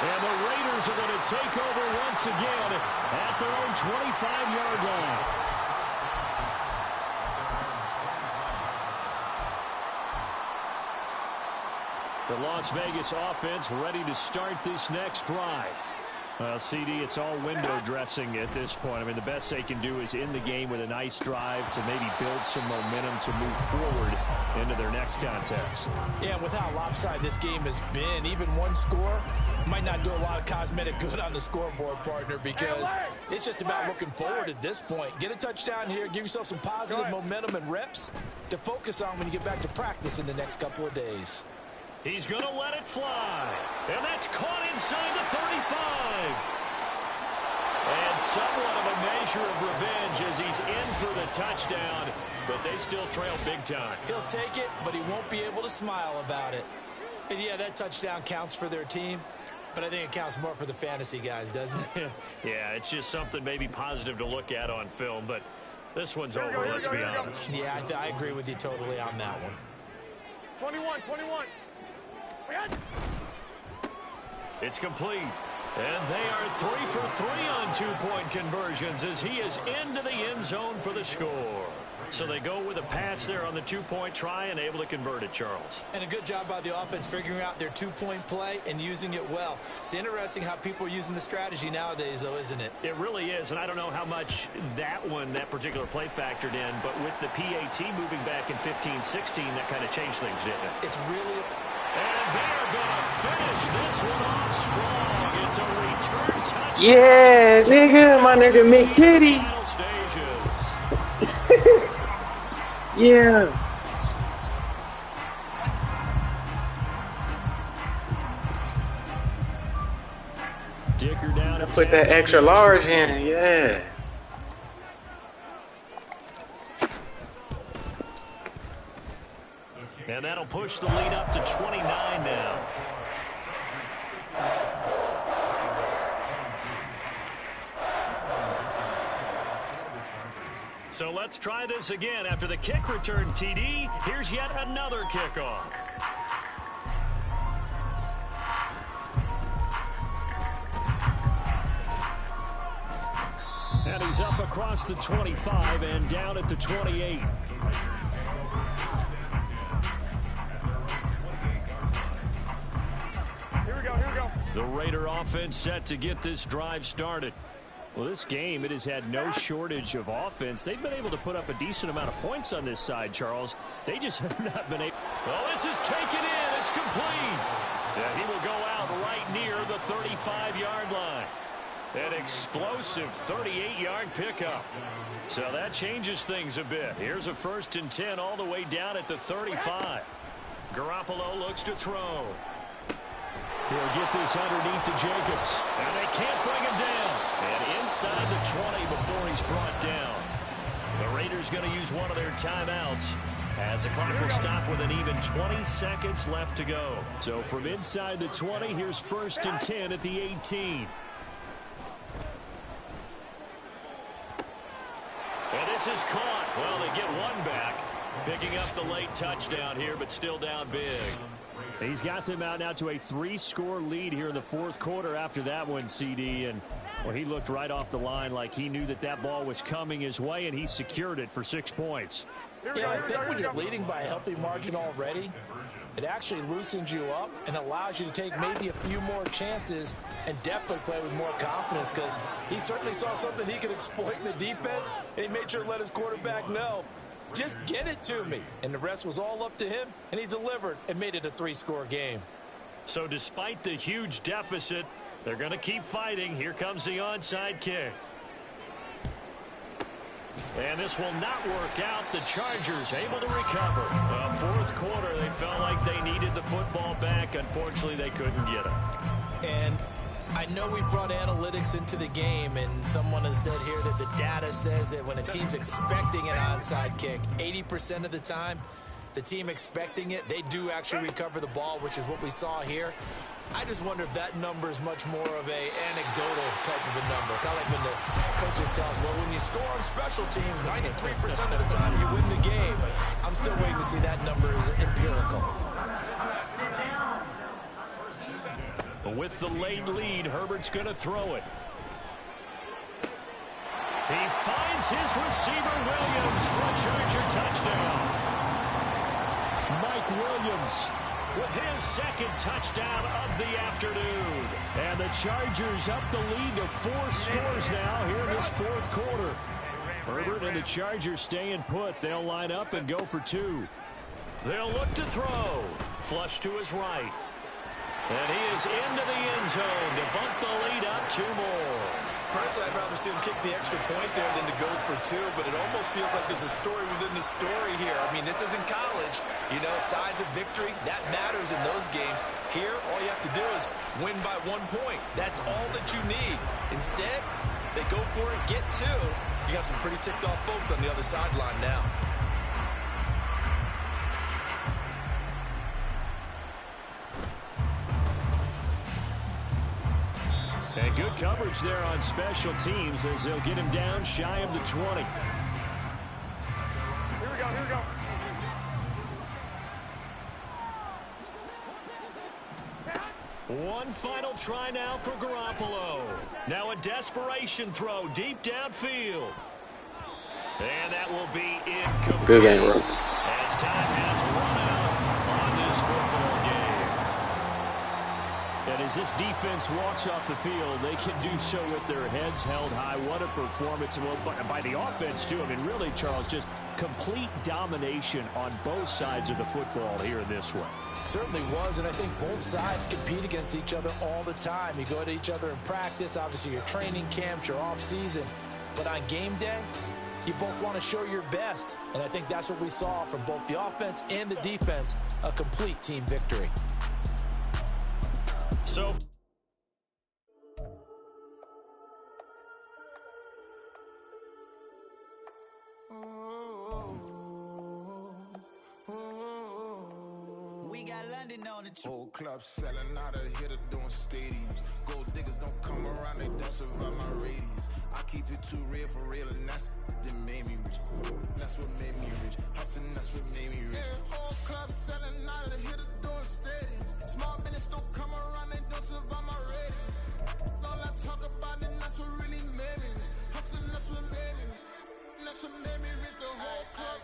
And the Raiders are going to take over once again at their own 25-yard line. The Las Vegas offense ready to start this next drive. Well, CD, it's all window dressing at this point. I mean, the best they can do is end the game with a nice drive to maybe build some momentum to move forward into their next contest. Yeah, with how lopsided this game has been, even one score might not do a lot of cosmetic good on the scoreboard, partner, because it's just about looking forward at this point. Get a touchdown here, give yourself some positive momentum and reps to focus on when you get back to practice in the next couple of days. He's going to let it fly. And that's caught inside the 35. And somewhat of a measure of revenge as he's in for the touchdown. But they still trail big time. He'll take it, but he won't be able to smile about it. And yeah, that touchdown counts for their team. But I think it counts more for the fantasy guys, doesn't it? Yeah, it's just something maybe positive to look at on film. But this one's over, let's be honest. Yeah, I agree with you totally on that one. 21. It's complete. And they are 3 for 3 on two-point conversions as he is into the end zone for the score. So they go with a pass there on the two-point try and able to convert it, Charles. And a good job by the offense figuring out their two-point play and using it well. It's interesting how people are using the strategy nowadays, though, isn't it? It really is, and I don't know how much that particular play factored in, but with the PAT moving back in 15-16, that kind of changed things, didn't it? It's really... And they're going to finish this one off strong. It's a return touchdown. Yeah, nigga, my nigga McKitty. Final stages. Yeah. Dicker down. Put that extra large in, yeah. And that'll push the lead up to 29 now. So let's try this again. After the kick return, TD, here's yet another kickoff. And he's up across the 25 and down at the 28. The Raider offense set to get this drive started. Well, this game, it has had no shortage of offense. They've been able to put up a decent amount of points on this side, Charles. They just have not been able. Well, this is taken in. It's complete. Yeah, he will go out right near the 35-yard line. An explosive 38-yard pickup. So that changes things a bit. Here's a 1st and 10 all the way down at the 35. Garoppolo looks to throw. He'll get this underneath to Jacobs. And they can't bring him down. And inside the 20 before he's brought down. The Raiders going to use one of their timeouts as the clock will stop with an even 20 seconds left to go. So from inside the 20, here's 1st and 10 at the 18. And this is caught. Well, they get one back. Picking up the late touchdown here, but still down big. He's got them out now to a 3-score lead here in the 4th quarter after that one, CD. And, well, he looked right off the line like he knew that ball was coming his way, and he secured it for 6 points. Yeah, I think when you're leading by a healthy margin already, it actually loosens you up and allows you to take maybe a few more chances and definitely play with more confidence, because he certainly saw something he could exploit in the defense, and he made sure to let his quarterback know, just get it to me. And the rest was all up to him, and he delivered and made it a 3-score game. So despite the huge deficit, they're going to keep fighting. Here comes the onside kick. And this will not work out. The Chargers able to recover. 4th quarter, they felt like they needed the football back. Unfortunately, they couldn't get it. And I know we brought analytics into the game, and someone has said here that the data says that when a team's expecting an onside kick, 80% of the time, the team expecting it, they do actually recover the ball, which is what we saw here. I just wonder if that number is much more of a anecdotal type of a number. Kind of like when the coaches tell us, well, when you score on special teams, 93% of the time you win the game. I'm still waiting to see that number is empirical. With the late lead, Herbert's going to throw it. He finds his receiver, Williams, for a Charger touchdown. Mike Williams with his second touchdown of the afternoon. And the Chargers up the lead to 4 scores now here in this fourth quarter. Herbert and the Chargers staying put. They'll line up and go for 2. They'll look to throw. Flush to his right. And he is into the end zone to bump the lead up 2 more. Personally, I'd rather see him kick the extra point there than to go for 2, but it almost feels like there's a story within the story here. I mean, this isn't college. You know, size of victory, that matters in those games. Here, all you have to do is win by 1 point. That's all that you need. Instead, they go for it, get 2. You got some pretty ticked off folks on the other sideline now. And good coverage there on special teams as they'll get him down shy of the 20. Here we go, here we go. One final try now for Garoppolo. Now a desperation throw deep downfield. And that will be incomplete. Good game, bro. As time has run out on this football game. And as this defense walks off the field, they can do so with their heads held high. What a performance by the offense, too. I mean, really, Charles, just complete domination on both sides of the football here in this one. Certainly was, and I think both sides compete against each other all the time. You go to each other in practice, obviously your training camps, your off-season. But on game day, you both want to show your best. And I think that's what we saw from both the offense and the defense, a complete team victory. So we got London on the whole club selling out of hitter doing stadiums. Gold diggers don't come around, they don't survive my radius. I keep it too real for real, and that's that made me rich. That's what made me rich. Hustling, that's what made me rich. Yeah, whole club selling out of hitters doing stadiums. Small business don't come around, they don't survive my radius. All I talk about, and that's what really made me rich. Hustling, that's what made me rich. And that's what made me rich. The whole club.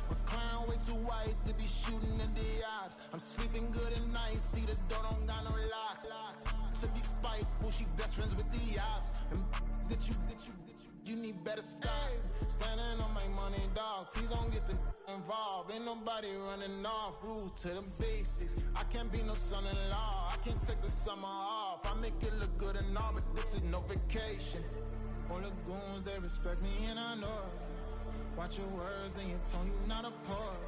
Recline way too white to be shooting in the odds. I'm sleeping good at night, see the door don't got no locks. To be spiteful, she best friends with the ops. And you need better stocks. Standing on my money, dog. Please don't get the involved. Ain't nobody running off. Rules to the basics. I can't be no son-in-law. I can't take the summer off. I make it look good and all, but this is no vacation. All the goons, they respect me and I know it. Watch your words and your tone, you not a poet.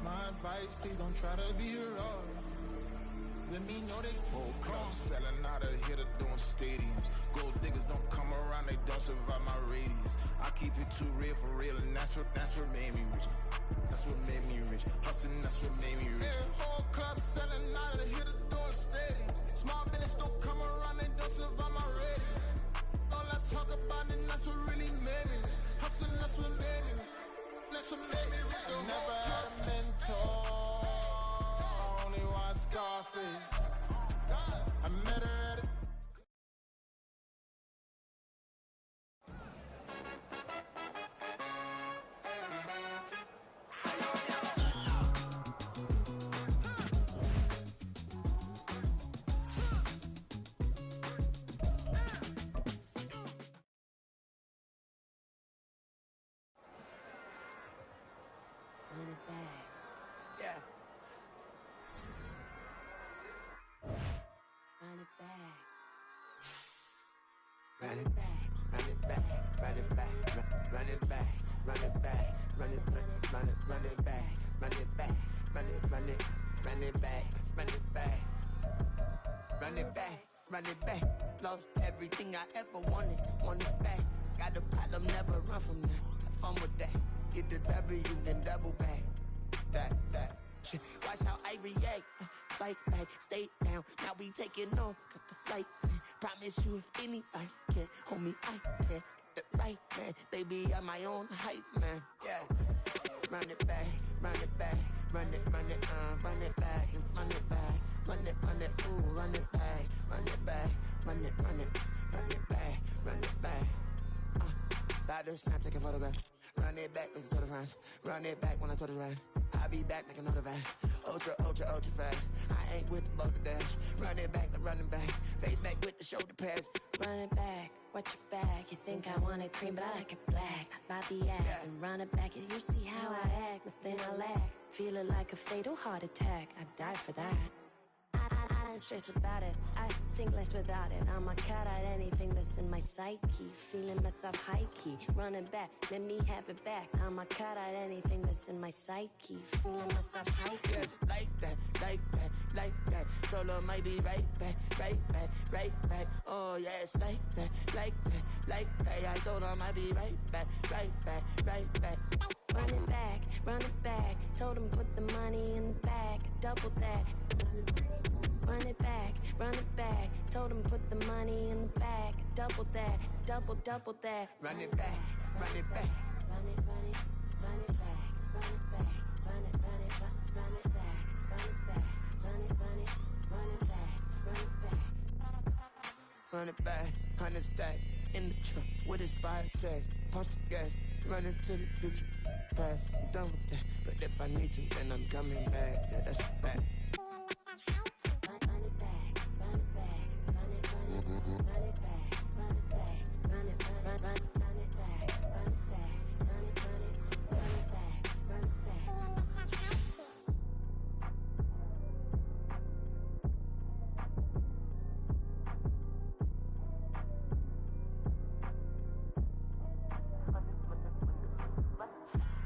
My advice, please don't try to be heroic. Let me know they whole club selling out of hitter doing stadiums. Gold diggers don't come around, they don't survive my radius. I keep it too real for real, and that's what made me rich. That's what made me rich. Hustling, that's what made me rich. Yeah, whole club selling out of hitters doing stadiums. Small business don't come around, they don't survive my radius. All I talk about, and that's what really made me rich. Hustling, that's what made me rich. That's what made me rich. I never had a mentor, only one Scarface. I met her at a Run it back, run it back, run it back, run it back, run it back, run it back, run it back, run it back, run it back, run it back, run it back, run it back. Lost everything I ever wanted, want it back. Got a problem, never run from that. Have fun with that. Get the W, then double back. That. Shit, watch how I react. Fight back, stay down. Now we taking off, got the flight. Promise you if anybody can, homie, I can. Get the right, man. Baby, I'm my own hype, man. Yeah. Run it back, run it back. Run it, run it, run it back. Run it back, run it, ooh, run it back. Run it back, run it, run it, run it back, run it back. About to snap, take a photograph. Run it back, make it to the front. Run it back when I told it right. I'll be back, make another back. Ultra, ultra, ultra fast. I ain't with the boulder dash. Run it back, I'm running back. Face back with the shoulder pads. Run it back, watch your back. You think I want it cream, but I like it black. Not by the act. Yeah. And run it back, you see how I act. Nothing I lack. Feeling like a fatal heart attack. I'd die for that. I don't stress about it. I think less without it. I'ma cut out anything that's in my psyche. Feeling myself high key. Running back, let me have it back. I'ma cut out anything that's in my psyche. Feeling myself high key. Yes, like that, like that, like that. Told her might be right back, right back, right back. Oh yes, like that, like that, like that. I told her might be right back, right back, right back. Run it back, run it back. Told him put the money in the bag. Double that. Run it back, run it back. Told him put the money in the bag. Double that, double that. Run it back, run it back. Run it, run it, run it back. Run it back, run it, run it, run it back. Run it back, run it, run it, run it back. Run it back. Run it back, 100 stack. In the truck with expired tag. Punch the gas, run into the future. Past, I'm done with that. But if I need to, then I'm coming back. Yeah, that's a fact. Run it back, run it back, run it, run it, run it back, run it back, run it, run it back, run it back, run it, run it, run it back, run it back.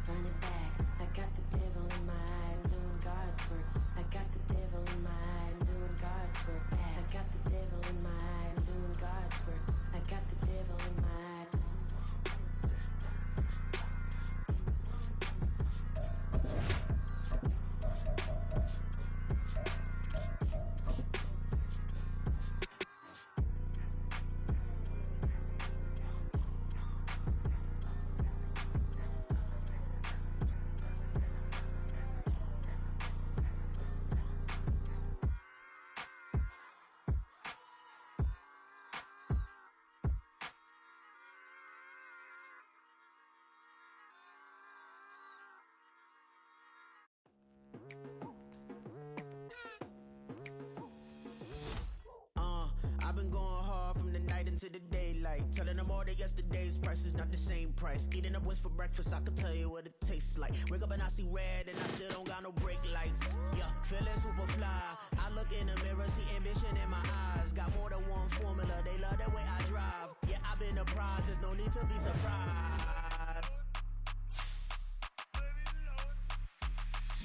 Run it back, I got the devil in my eye, doing guard work. I got the devil in my eye, doing guard work. I got the devil in my eye, doing guard work. I got the devil in my eye. I've been going hard from the night into the daylight. Telling them all that yesterday's price is not the same price. Eating up wings for breakfast, I can tell you what it tastes like. Wake up and I see red and I still don't got no brake lights. Yeah, feeling super fly. I look in the mirror, see ambition in my eyes. Got more than one formula, they love the way I drive. Yeah, I've been a prize, there's no need to be surprised.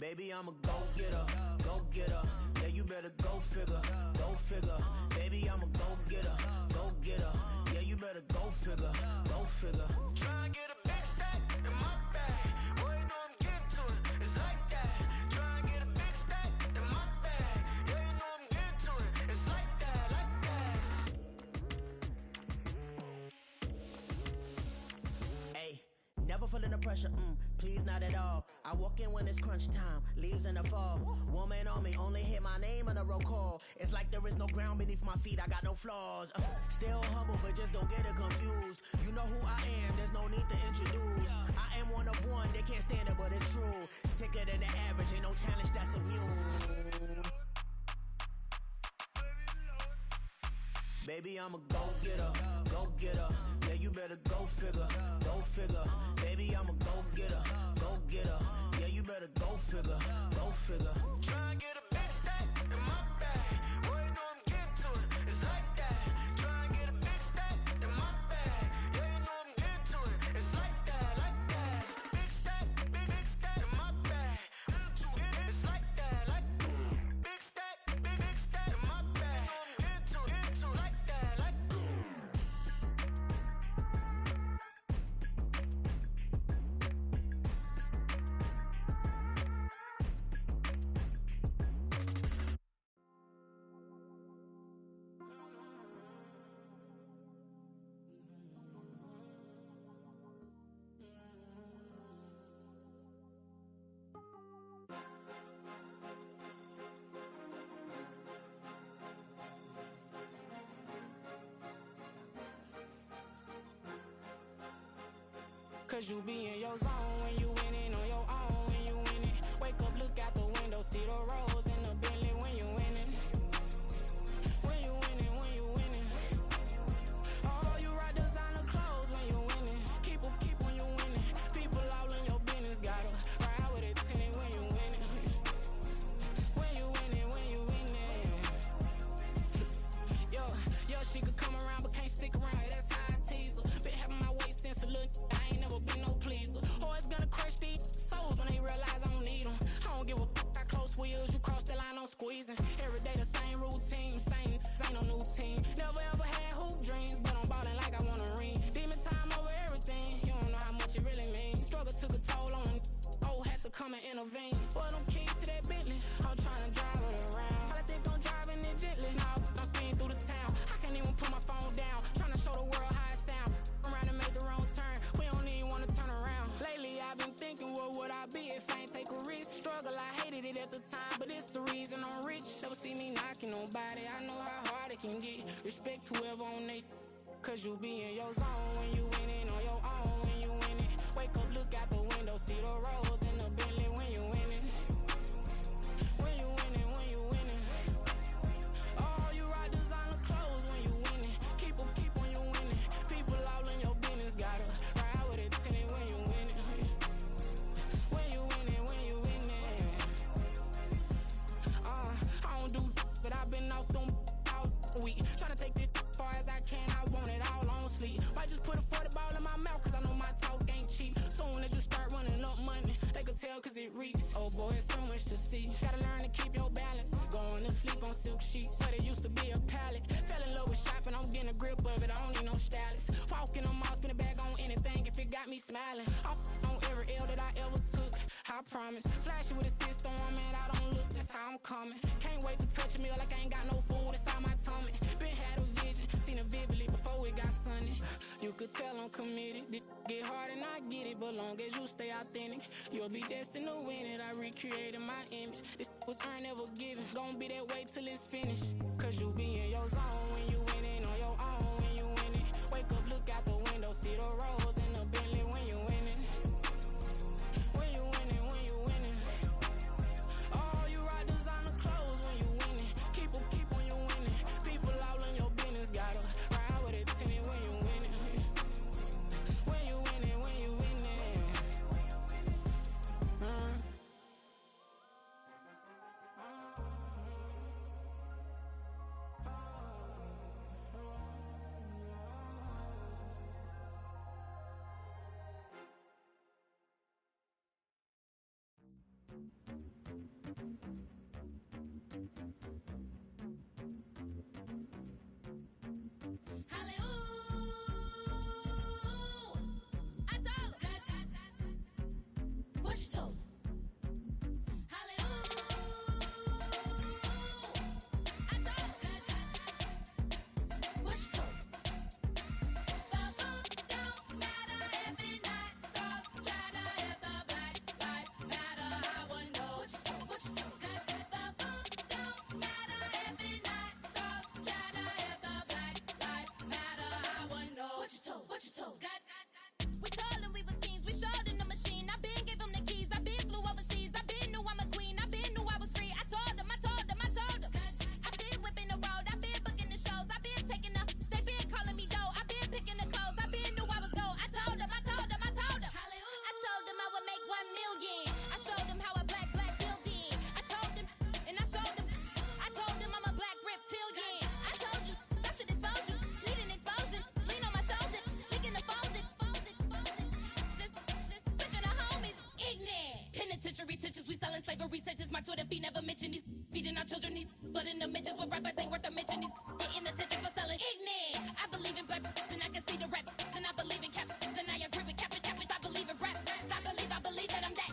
Baby, I'm a go-getter, go-getter. Yeah, you better go figure, go figure. Baby, I'm a go-getter, go-getter. Yeah, you better go figure, go figure. Try and get a big stack in my bag. Boy, you know I'm getting to it, it's like that. Try and get a big stack in my bag. Yeah, you know I'm getting to it, it's like that, like that. Hey, never feeling the pressure, please not at all. I walk in when it's crunch time, leaves in the fall. Woman on me, only hit my name on a roll call. It's like there is no ground beneath my feet, I got no flaws. Still humble, but just don't get it confused. You know who I am, there's no need to introduce. I am one of one, they can't stand it, but it's true. Sicker than the average, ain't no challenge that's immune. Baby, I'm a go-getter, go-getter. Yeah, you better go figure, go figure. Baby, I'm a go-getter, go-getter. Yeah, you better go figure, go figure. Try and get a big stack in my bag. Boy, you know I'm getting to it, it's like that. Try and get a big stack in my bag. Yeah, you know I'm getting to it, it's like that, like that. Big stack in my bag. It's like that, like big stack in my bag. Get to like that, like. Cause you be in your zone when you winning on your own when you winning. Wake up, look out the window, see the rose in the Bentley when you winning. When you winning, when you winning. Oh, you rock designer clothes when you winning. Keep when you winning. People all in your business, gotta ride with it tinted when you winning. When you winning, when you winning. Yo, she could come around but can't stick around. That's how I tease her. Been having my waist since a little. I ain't never been no pleaser. Always gonna crush these souls when they realize I don't need them. I don't give a how close wheels. You cross the line, I'm squeezing. Every day the same routine, same ain't no new team. Never ever had hoop dreams, but I'm ballin' like I wanna ring. Demon time over everything. You don't know how much it really means. Struggle took a toll on them. Oh, had to come and intervene. Boy, them keys to that Bentley. I'm tryna drive it around. All I think I'm driving it gently. Now I'm speeding through the town. I can't even put my phone down. Tryna show the world how it sound. Around and make the wrong turn. We don't even wanna turn around. Lately I've been thinking, what would I be if I ain't take a risk? Struggle, I hated it at the time, but it's the reason I'm rich. Never see me knocking nobody. I know how hard it can get. Respect whoever on they. Cause you be in your zone when you winning on your own when you winning. Wake up, look out the window, see the rose in the Bentley when you winning. When you winning, when you winning. Oh, you rock designer clothes when you winning. Keep when you winning. People all in your business, gotta ride with it tinted when you winning. When you winning, when you winning. I don't do but I've been off them all week. Tryna take this far as I can, I want it all on sleep. Might just put a 40 ball in my mouth, cause I know my talk ain't cheap. Soon as you start running up money, they could tell cause it reeks. Oh boy, it's so much to see. Gotta learn to keep your balance. Going to sleep on silk sheets, but it used to be a pallet. Fell in love with shopping, I'm getting a grip of it, I don't need no stylist. Walking on mouth, spin a bag on anything if it got me smiling. I'm on every L that I ever took, I promise. Flashing with a system, man, I don't look, that's how I'm coming. Can't wait to touch a meal like I ain't got no food inside my tummy. Been had a vision, seen it vividly before it got sunny. You could tell I'm committed. This get hard and I get it, but long as you stay authentic, you'll be destined to win it. I recreated my image. This was earned, never given. Gonna be that way till it's finished. Cause you be in your zone when you winning on your own when you winning. Wake up, look out the window, see the rose in the Bentley when you winning. When you winning, when you winning. Oh, you rock designer clothes when you winning. Keep when you winning. People all in your business, gotta ride with it tinted when you winning. When you winning, when you winning. Penitentiary teachers, we selling slavery sentence. My Twitter feed never mention these feeding our children. These but in the mentions with rappers ain't worth a mention. These getting attention for selling ignorant. I believe in black and I can see the rap. And I believe in cap. And I agree with cap. I believe in rap. I believe that I'm that.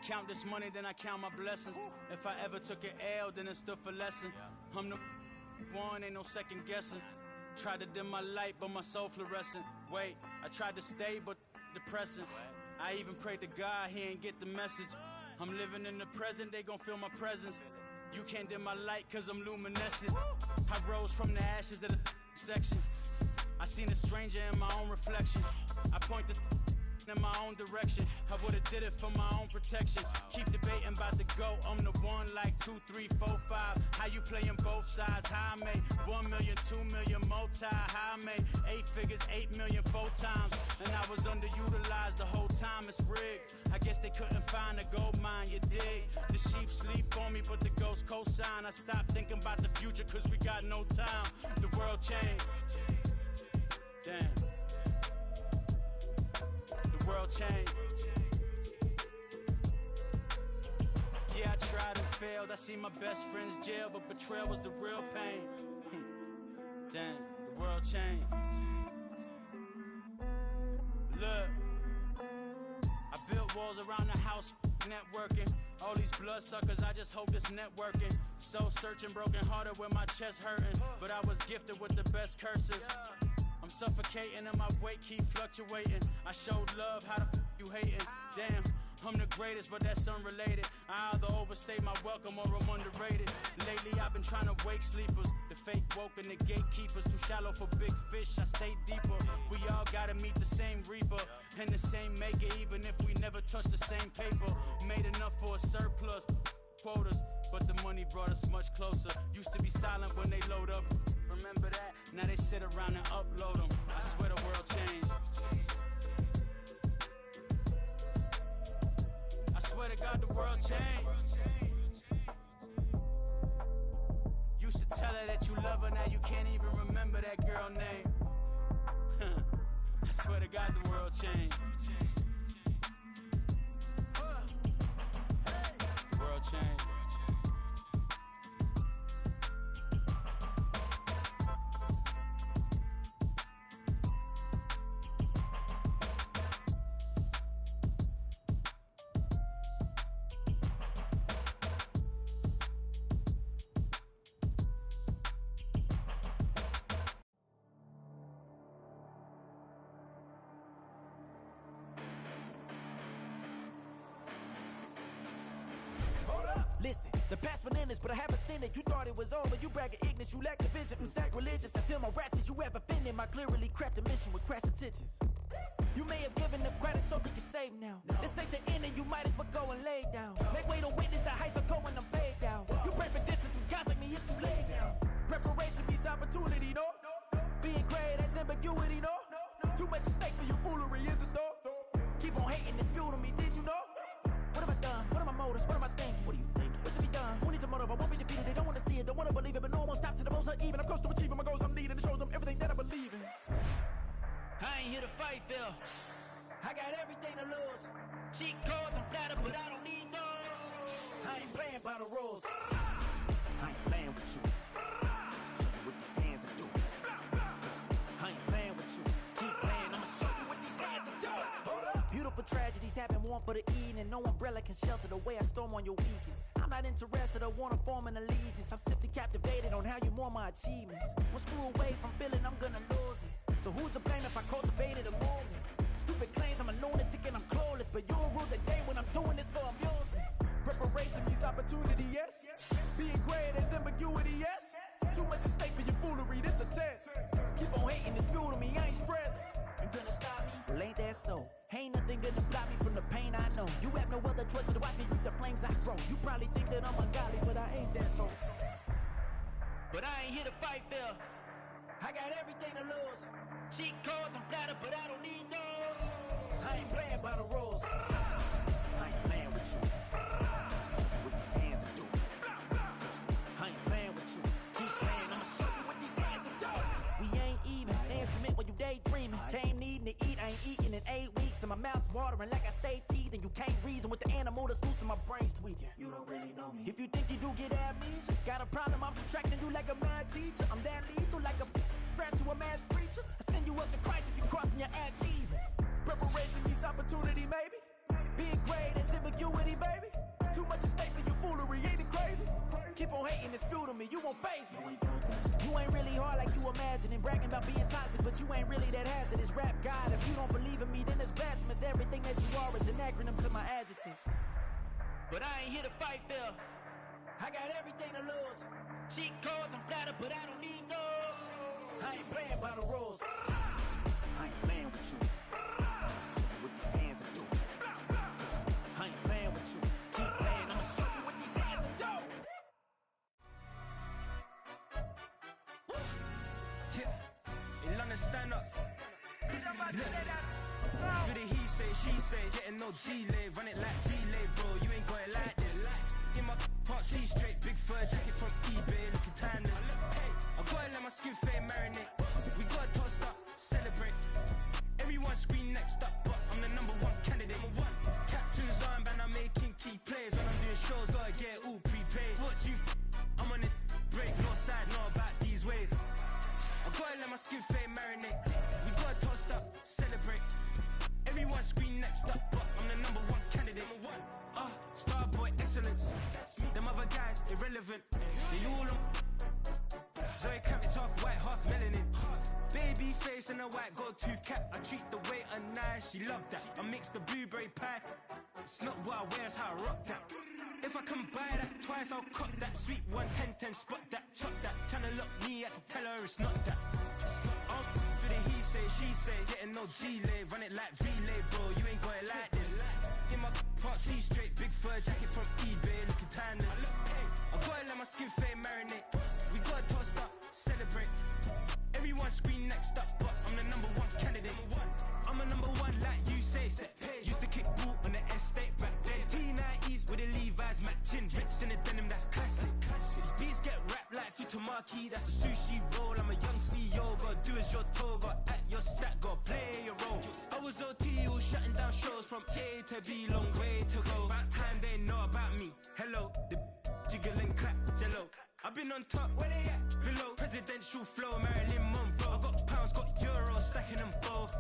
count this money, then I count my blessings. If I ever took an L, then it stood for lesson. I'm the one, ain't no second guessing. Tried to dim my light, but my soul fluorescent. Wait, I tried to stay, but depressing. I even prayed to God, he ain't get the message. I'm living in the present, they gon' feel my presence. You can't dim my light, cause I'm luminescent. I rose from the ashes of the section. I seen a stranger in my own reflection. I point the in my own direction. I would've did it for my own protection. Keep debating about the GOAT. I'm the one like 2, 3, 4, 5. How you playing both sides? How I made 1 million, 2 million, multi. How I made 8 figures, 8 million, 4 times. And I was underutilized the whole time. It's rigged. I guess they couldn't find a gold mine, you dig? The sheep sleep on me, but the ghost cosign. I stopped thinking about the future, cause we got no time. The world changed. Damn. The world changed. Yeah, I tried and failed. I seen my best friends jail, but betrayal was the real pain. Damn, the world changed. Look, I built walls around the house, networking. All these bloodsuckers, I just hope this networking. Soul searching, broken hearted with my chest hurting. But I was gifted with the best cursive. I'm suffocating and my weight keep fluctuating. I showed love, how the you hating? Damn, I'm the greatest, but that's unrelated. I either overstay my welcome or I'm underrated. Lately I've been trying to wake sleepers. The fake woke and the gatekeepers. Too shallow for big fish, I stay deeper. We all gotta meet the same reaper and the same maker, even if we never touch the same paper. Made enough for a surplus quotas, but the money brought us much closer. Used to be silent when they load up. Remember that? Now they sit around and upload them. I swear the world changed. I swear to God the world changed. Used to tell her that you love her, now you can't even remember that girl name. I swear to God the world changed. The world changed. Listen, the past bananas, but I haven't seen it. You thought it was over, you bragging ignorance, you lack the vision. I'm sacrilegious, I feel my ratchets, you have offended my clearly crafted mission with crass intentions. You may have given them credit so we can save now. This ain't the end and you might as well go and lay down. Make way to witness the heights are going, I'm paid down. You pray for distance with guys like me, it's too late now. Preparation beats opportunity, no? Being great, that's ambiguity, no? Too much at stake for your foolery, is it though? Keep on hating, it's fuel to me, did you know? What have I done? What are my motives? What am I thinking? What are you thinking? What's to be done? Who needs a motive? I won't be defeated. They don't want to see it, don't want to believe it, but no one won't stop to the most even. I'm close to achieving my goals I'm needing to show them everything that I believe in. I ain't here to fight, Phil. I got everything to lose. Cheat codes, I'm flattered, but I don't need those. I ain't playing by the rules. I ain't playing with you. Show you what these hands are doing. I ain't playing with you. Keep playing, I'ma show you what these hands are doing. Hold up. Beautiful tragedies happen, one for the evening. No umbrella can shelter the way I storm on your weekends. I'm not interested, I wanna form an allegiance. I'm simply captivated on how you more my achievements. One screw away from feeling I'm gonna lose it. So who's to blame if I cultivated a movement? Stupid claims I'm a lunatic and I'm clueless, but you'll rule the day when I'm doing this for amusement. Preparation means opportunity, yes. Being great is ambiguity, yes. Too much at stake for your foolery, this a test. Keep on hating, it's fuel to me, I ain't stressed. You gonna stop me? Well, ain't that so? Ain't nothing gonna block me from the pain I know. You have no other choice but to watch me reap the flames I grow. You probably think that I'm ungodly, but I ain't that though. But I ain't here to fight, Phil. I got everything to lose. Cheat codes, I'm flattered, but I don't need those. I ain't playing by the rules. I ain't playing with you. Show you what these hands are doing. I ain't playing with you. Keep playing, I'ma show you what these hands are doing. We ain't even. They ain't submit when you daydreaming. Came needing to eat, I ain't eating in 8 weeks. And my mouth's watering like I stay teeth. And you can't reason with the animal that's loose and my brain's tweaking. You don't really know me. If you think you do get amnesia, got a problem, I'm subtracting you like a mad teacher. I'm that lethal like a threat to a mass preacher. I send you up to Christ if you crossing your act evil. Preparation means opportunity, maybe. Big grade is ambiguity, baby. Too much at stake for your foolery, ain't it crazy? Keep on hating, it's fuel to me, you won't phase me. You ain't really hard like you imagining. Bragging about being toxic, but you ain't really that hazardous. Rap God, if you don't believe in me, then it's blasphemous. Everything that you are is an acronym to my adjectives. But I ain't here to fight fair. I got everything to lose. Cheat codes, I'm flattered, but I don't need those. I ain't playing by the rules. I ain't playing with you. Show you what these hands are doing. I ain't playing with you. Keep playing, I'ma show you what these hands are doing. Yeah, in London, stand up. Do the he say, she say, getting no delay. Run it like relay, bro, you ain't got it like this. In my can't see straight, big fur jacket from eBay, looking timeless. I gotta let my skin fade marinate. We gotta toast up, celebrate. Everyone scream next up, but I'm the number one candidate. Captain's armband, I'm making key plays. When I'm doing shows, gotta get it all prepaid. What you I'm on it, break, no side, know about these ways. I gotta let my skin fade marinate. We gotta toast up, celebrate. Everyone scream next up, but I'm the number one candidate. Starboy excellence. Them other guys irrelevant. They all on. Zoe Kravitz half white, half melanin. Baby face and a white gold tooth cap. I treat the waiter nice, she love that. I mix the blueberry pie. It's not what I wear, it's how I rock that. If I can buy that twice, I'll cop that. Sweet 110, spot that, chop that. Tryna lock me at the tell her it's not that. Do the he say, she say, getting no delay. Run it like relay, bro, you ain't got it like this. In my can't see straight, big fur jacket from eBay, looking timeless. I gotta let my skin fade marinate. We gotta toast up, celebrate. Everyone scream next up, but I'm the number one candidate. I'm a number one like you say, set page. Used to kick boot on the estate back then. T90s with the Levi's matching. Rips in the denim, that's classic. These beats get wrapped like Futamaki, that's a sushi roll. I'm a young CEO, gotta do as you're told. Gotta act your stat, gotta play your role. I was OT, all shutting down shows from A to B, long way to go. About time they know about me. Hello, the jiggle and clap, jello. I've been on top, where they at? Below, presidential flow, Marilyn Monroe. I got pounds, got euros, stacking them both.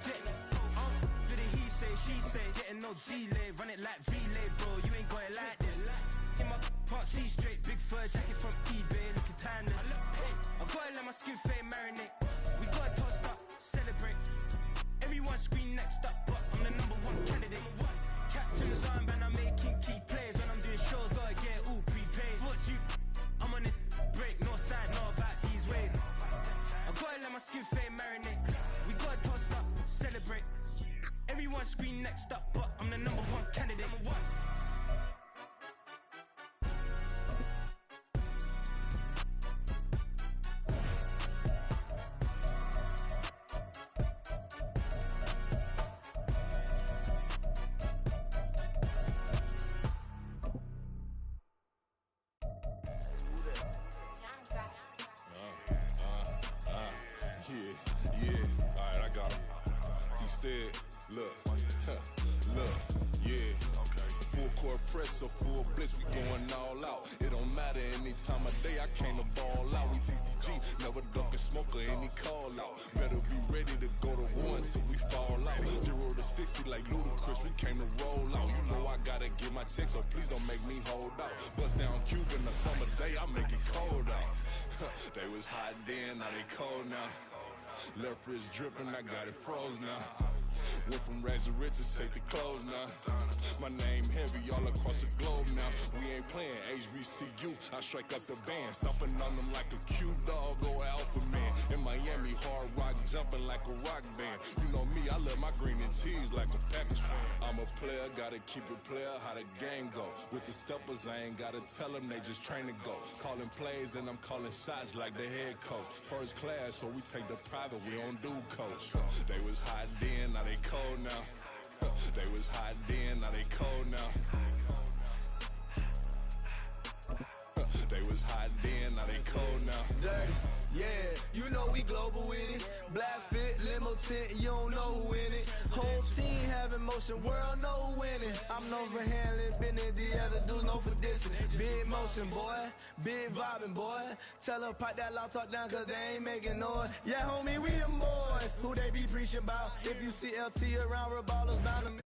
Do the he say, she say, getting no delay. Run it like relay, bro, you ain't got it like this. In my can't see straight, big fur jacket from eBay, looking timeless. I gotta let my skin fade marinate. We gotta toast up, celebrate. Everyone scream next up, but I'm the number one candidate. Captain's armband, I'm making key plays. When I'm doing shows, gotta get it all prepaid. What you I'm on it, break, no side, know about these ways. I gotta let my skin fade marinate. We gotta toast up, celebrate. Everyone scream next up, but I'm the number one candidate. Yeah, alright, I got him. T-Stead, look, look, yeah. Full court press, so full blitz, we going all out. It don't matter any time of day, I came to ball out. We TCG, never ducking smoker, any call out. Better be ready to go to war until we fall out. 0 to 60 like Ludacris, we came to roll out. You know I gotta get my check, so please don't make me hold out. Bust down Cuban, a summer day, I make it cold out. They was hot then, now they cold now. Left wrist dripping, I got it froze now. Went from rags to riches, take the clothes now. My name heavy all across the globe now. We ain't playing HBCU, I strike up the band. Stomping on them like a cute dog, go alpha man. In Miami, hard rock jumping like a rock band. You know me, I love my green and cheese like a Packers fan. I'm a player, gotta keep it player, how the game go. With the steppers, I ain't gotta tell them, they just train to go. Calling plays and I'm calling shots like the head coach. First class, so we take the private, we don't do coach. They was hot then, now they cold now. They was hot then, now they cold now. They was hot then, now they cold now. Dirty, yeah, you know we global with it. Black fit, limo tint, you don't know who in it. Whole team having motion, world know who winning. I'm known for handling business, the other dudes known for dissing. Big motion, boy, big vibing, boy. Tell her pipe that loud talk down, cause they ain't making noise. Yeah, homie, we them boys, who they be preaching about. If you see LT around, Reballer's bound to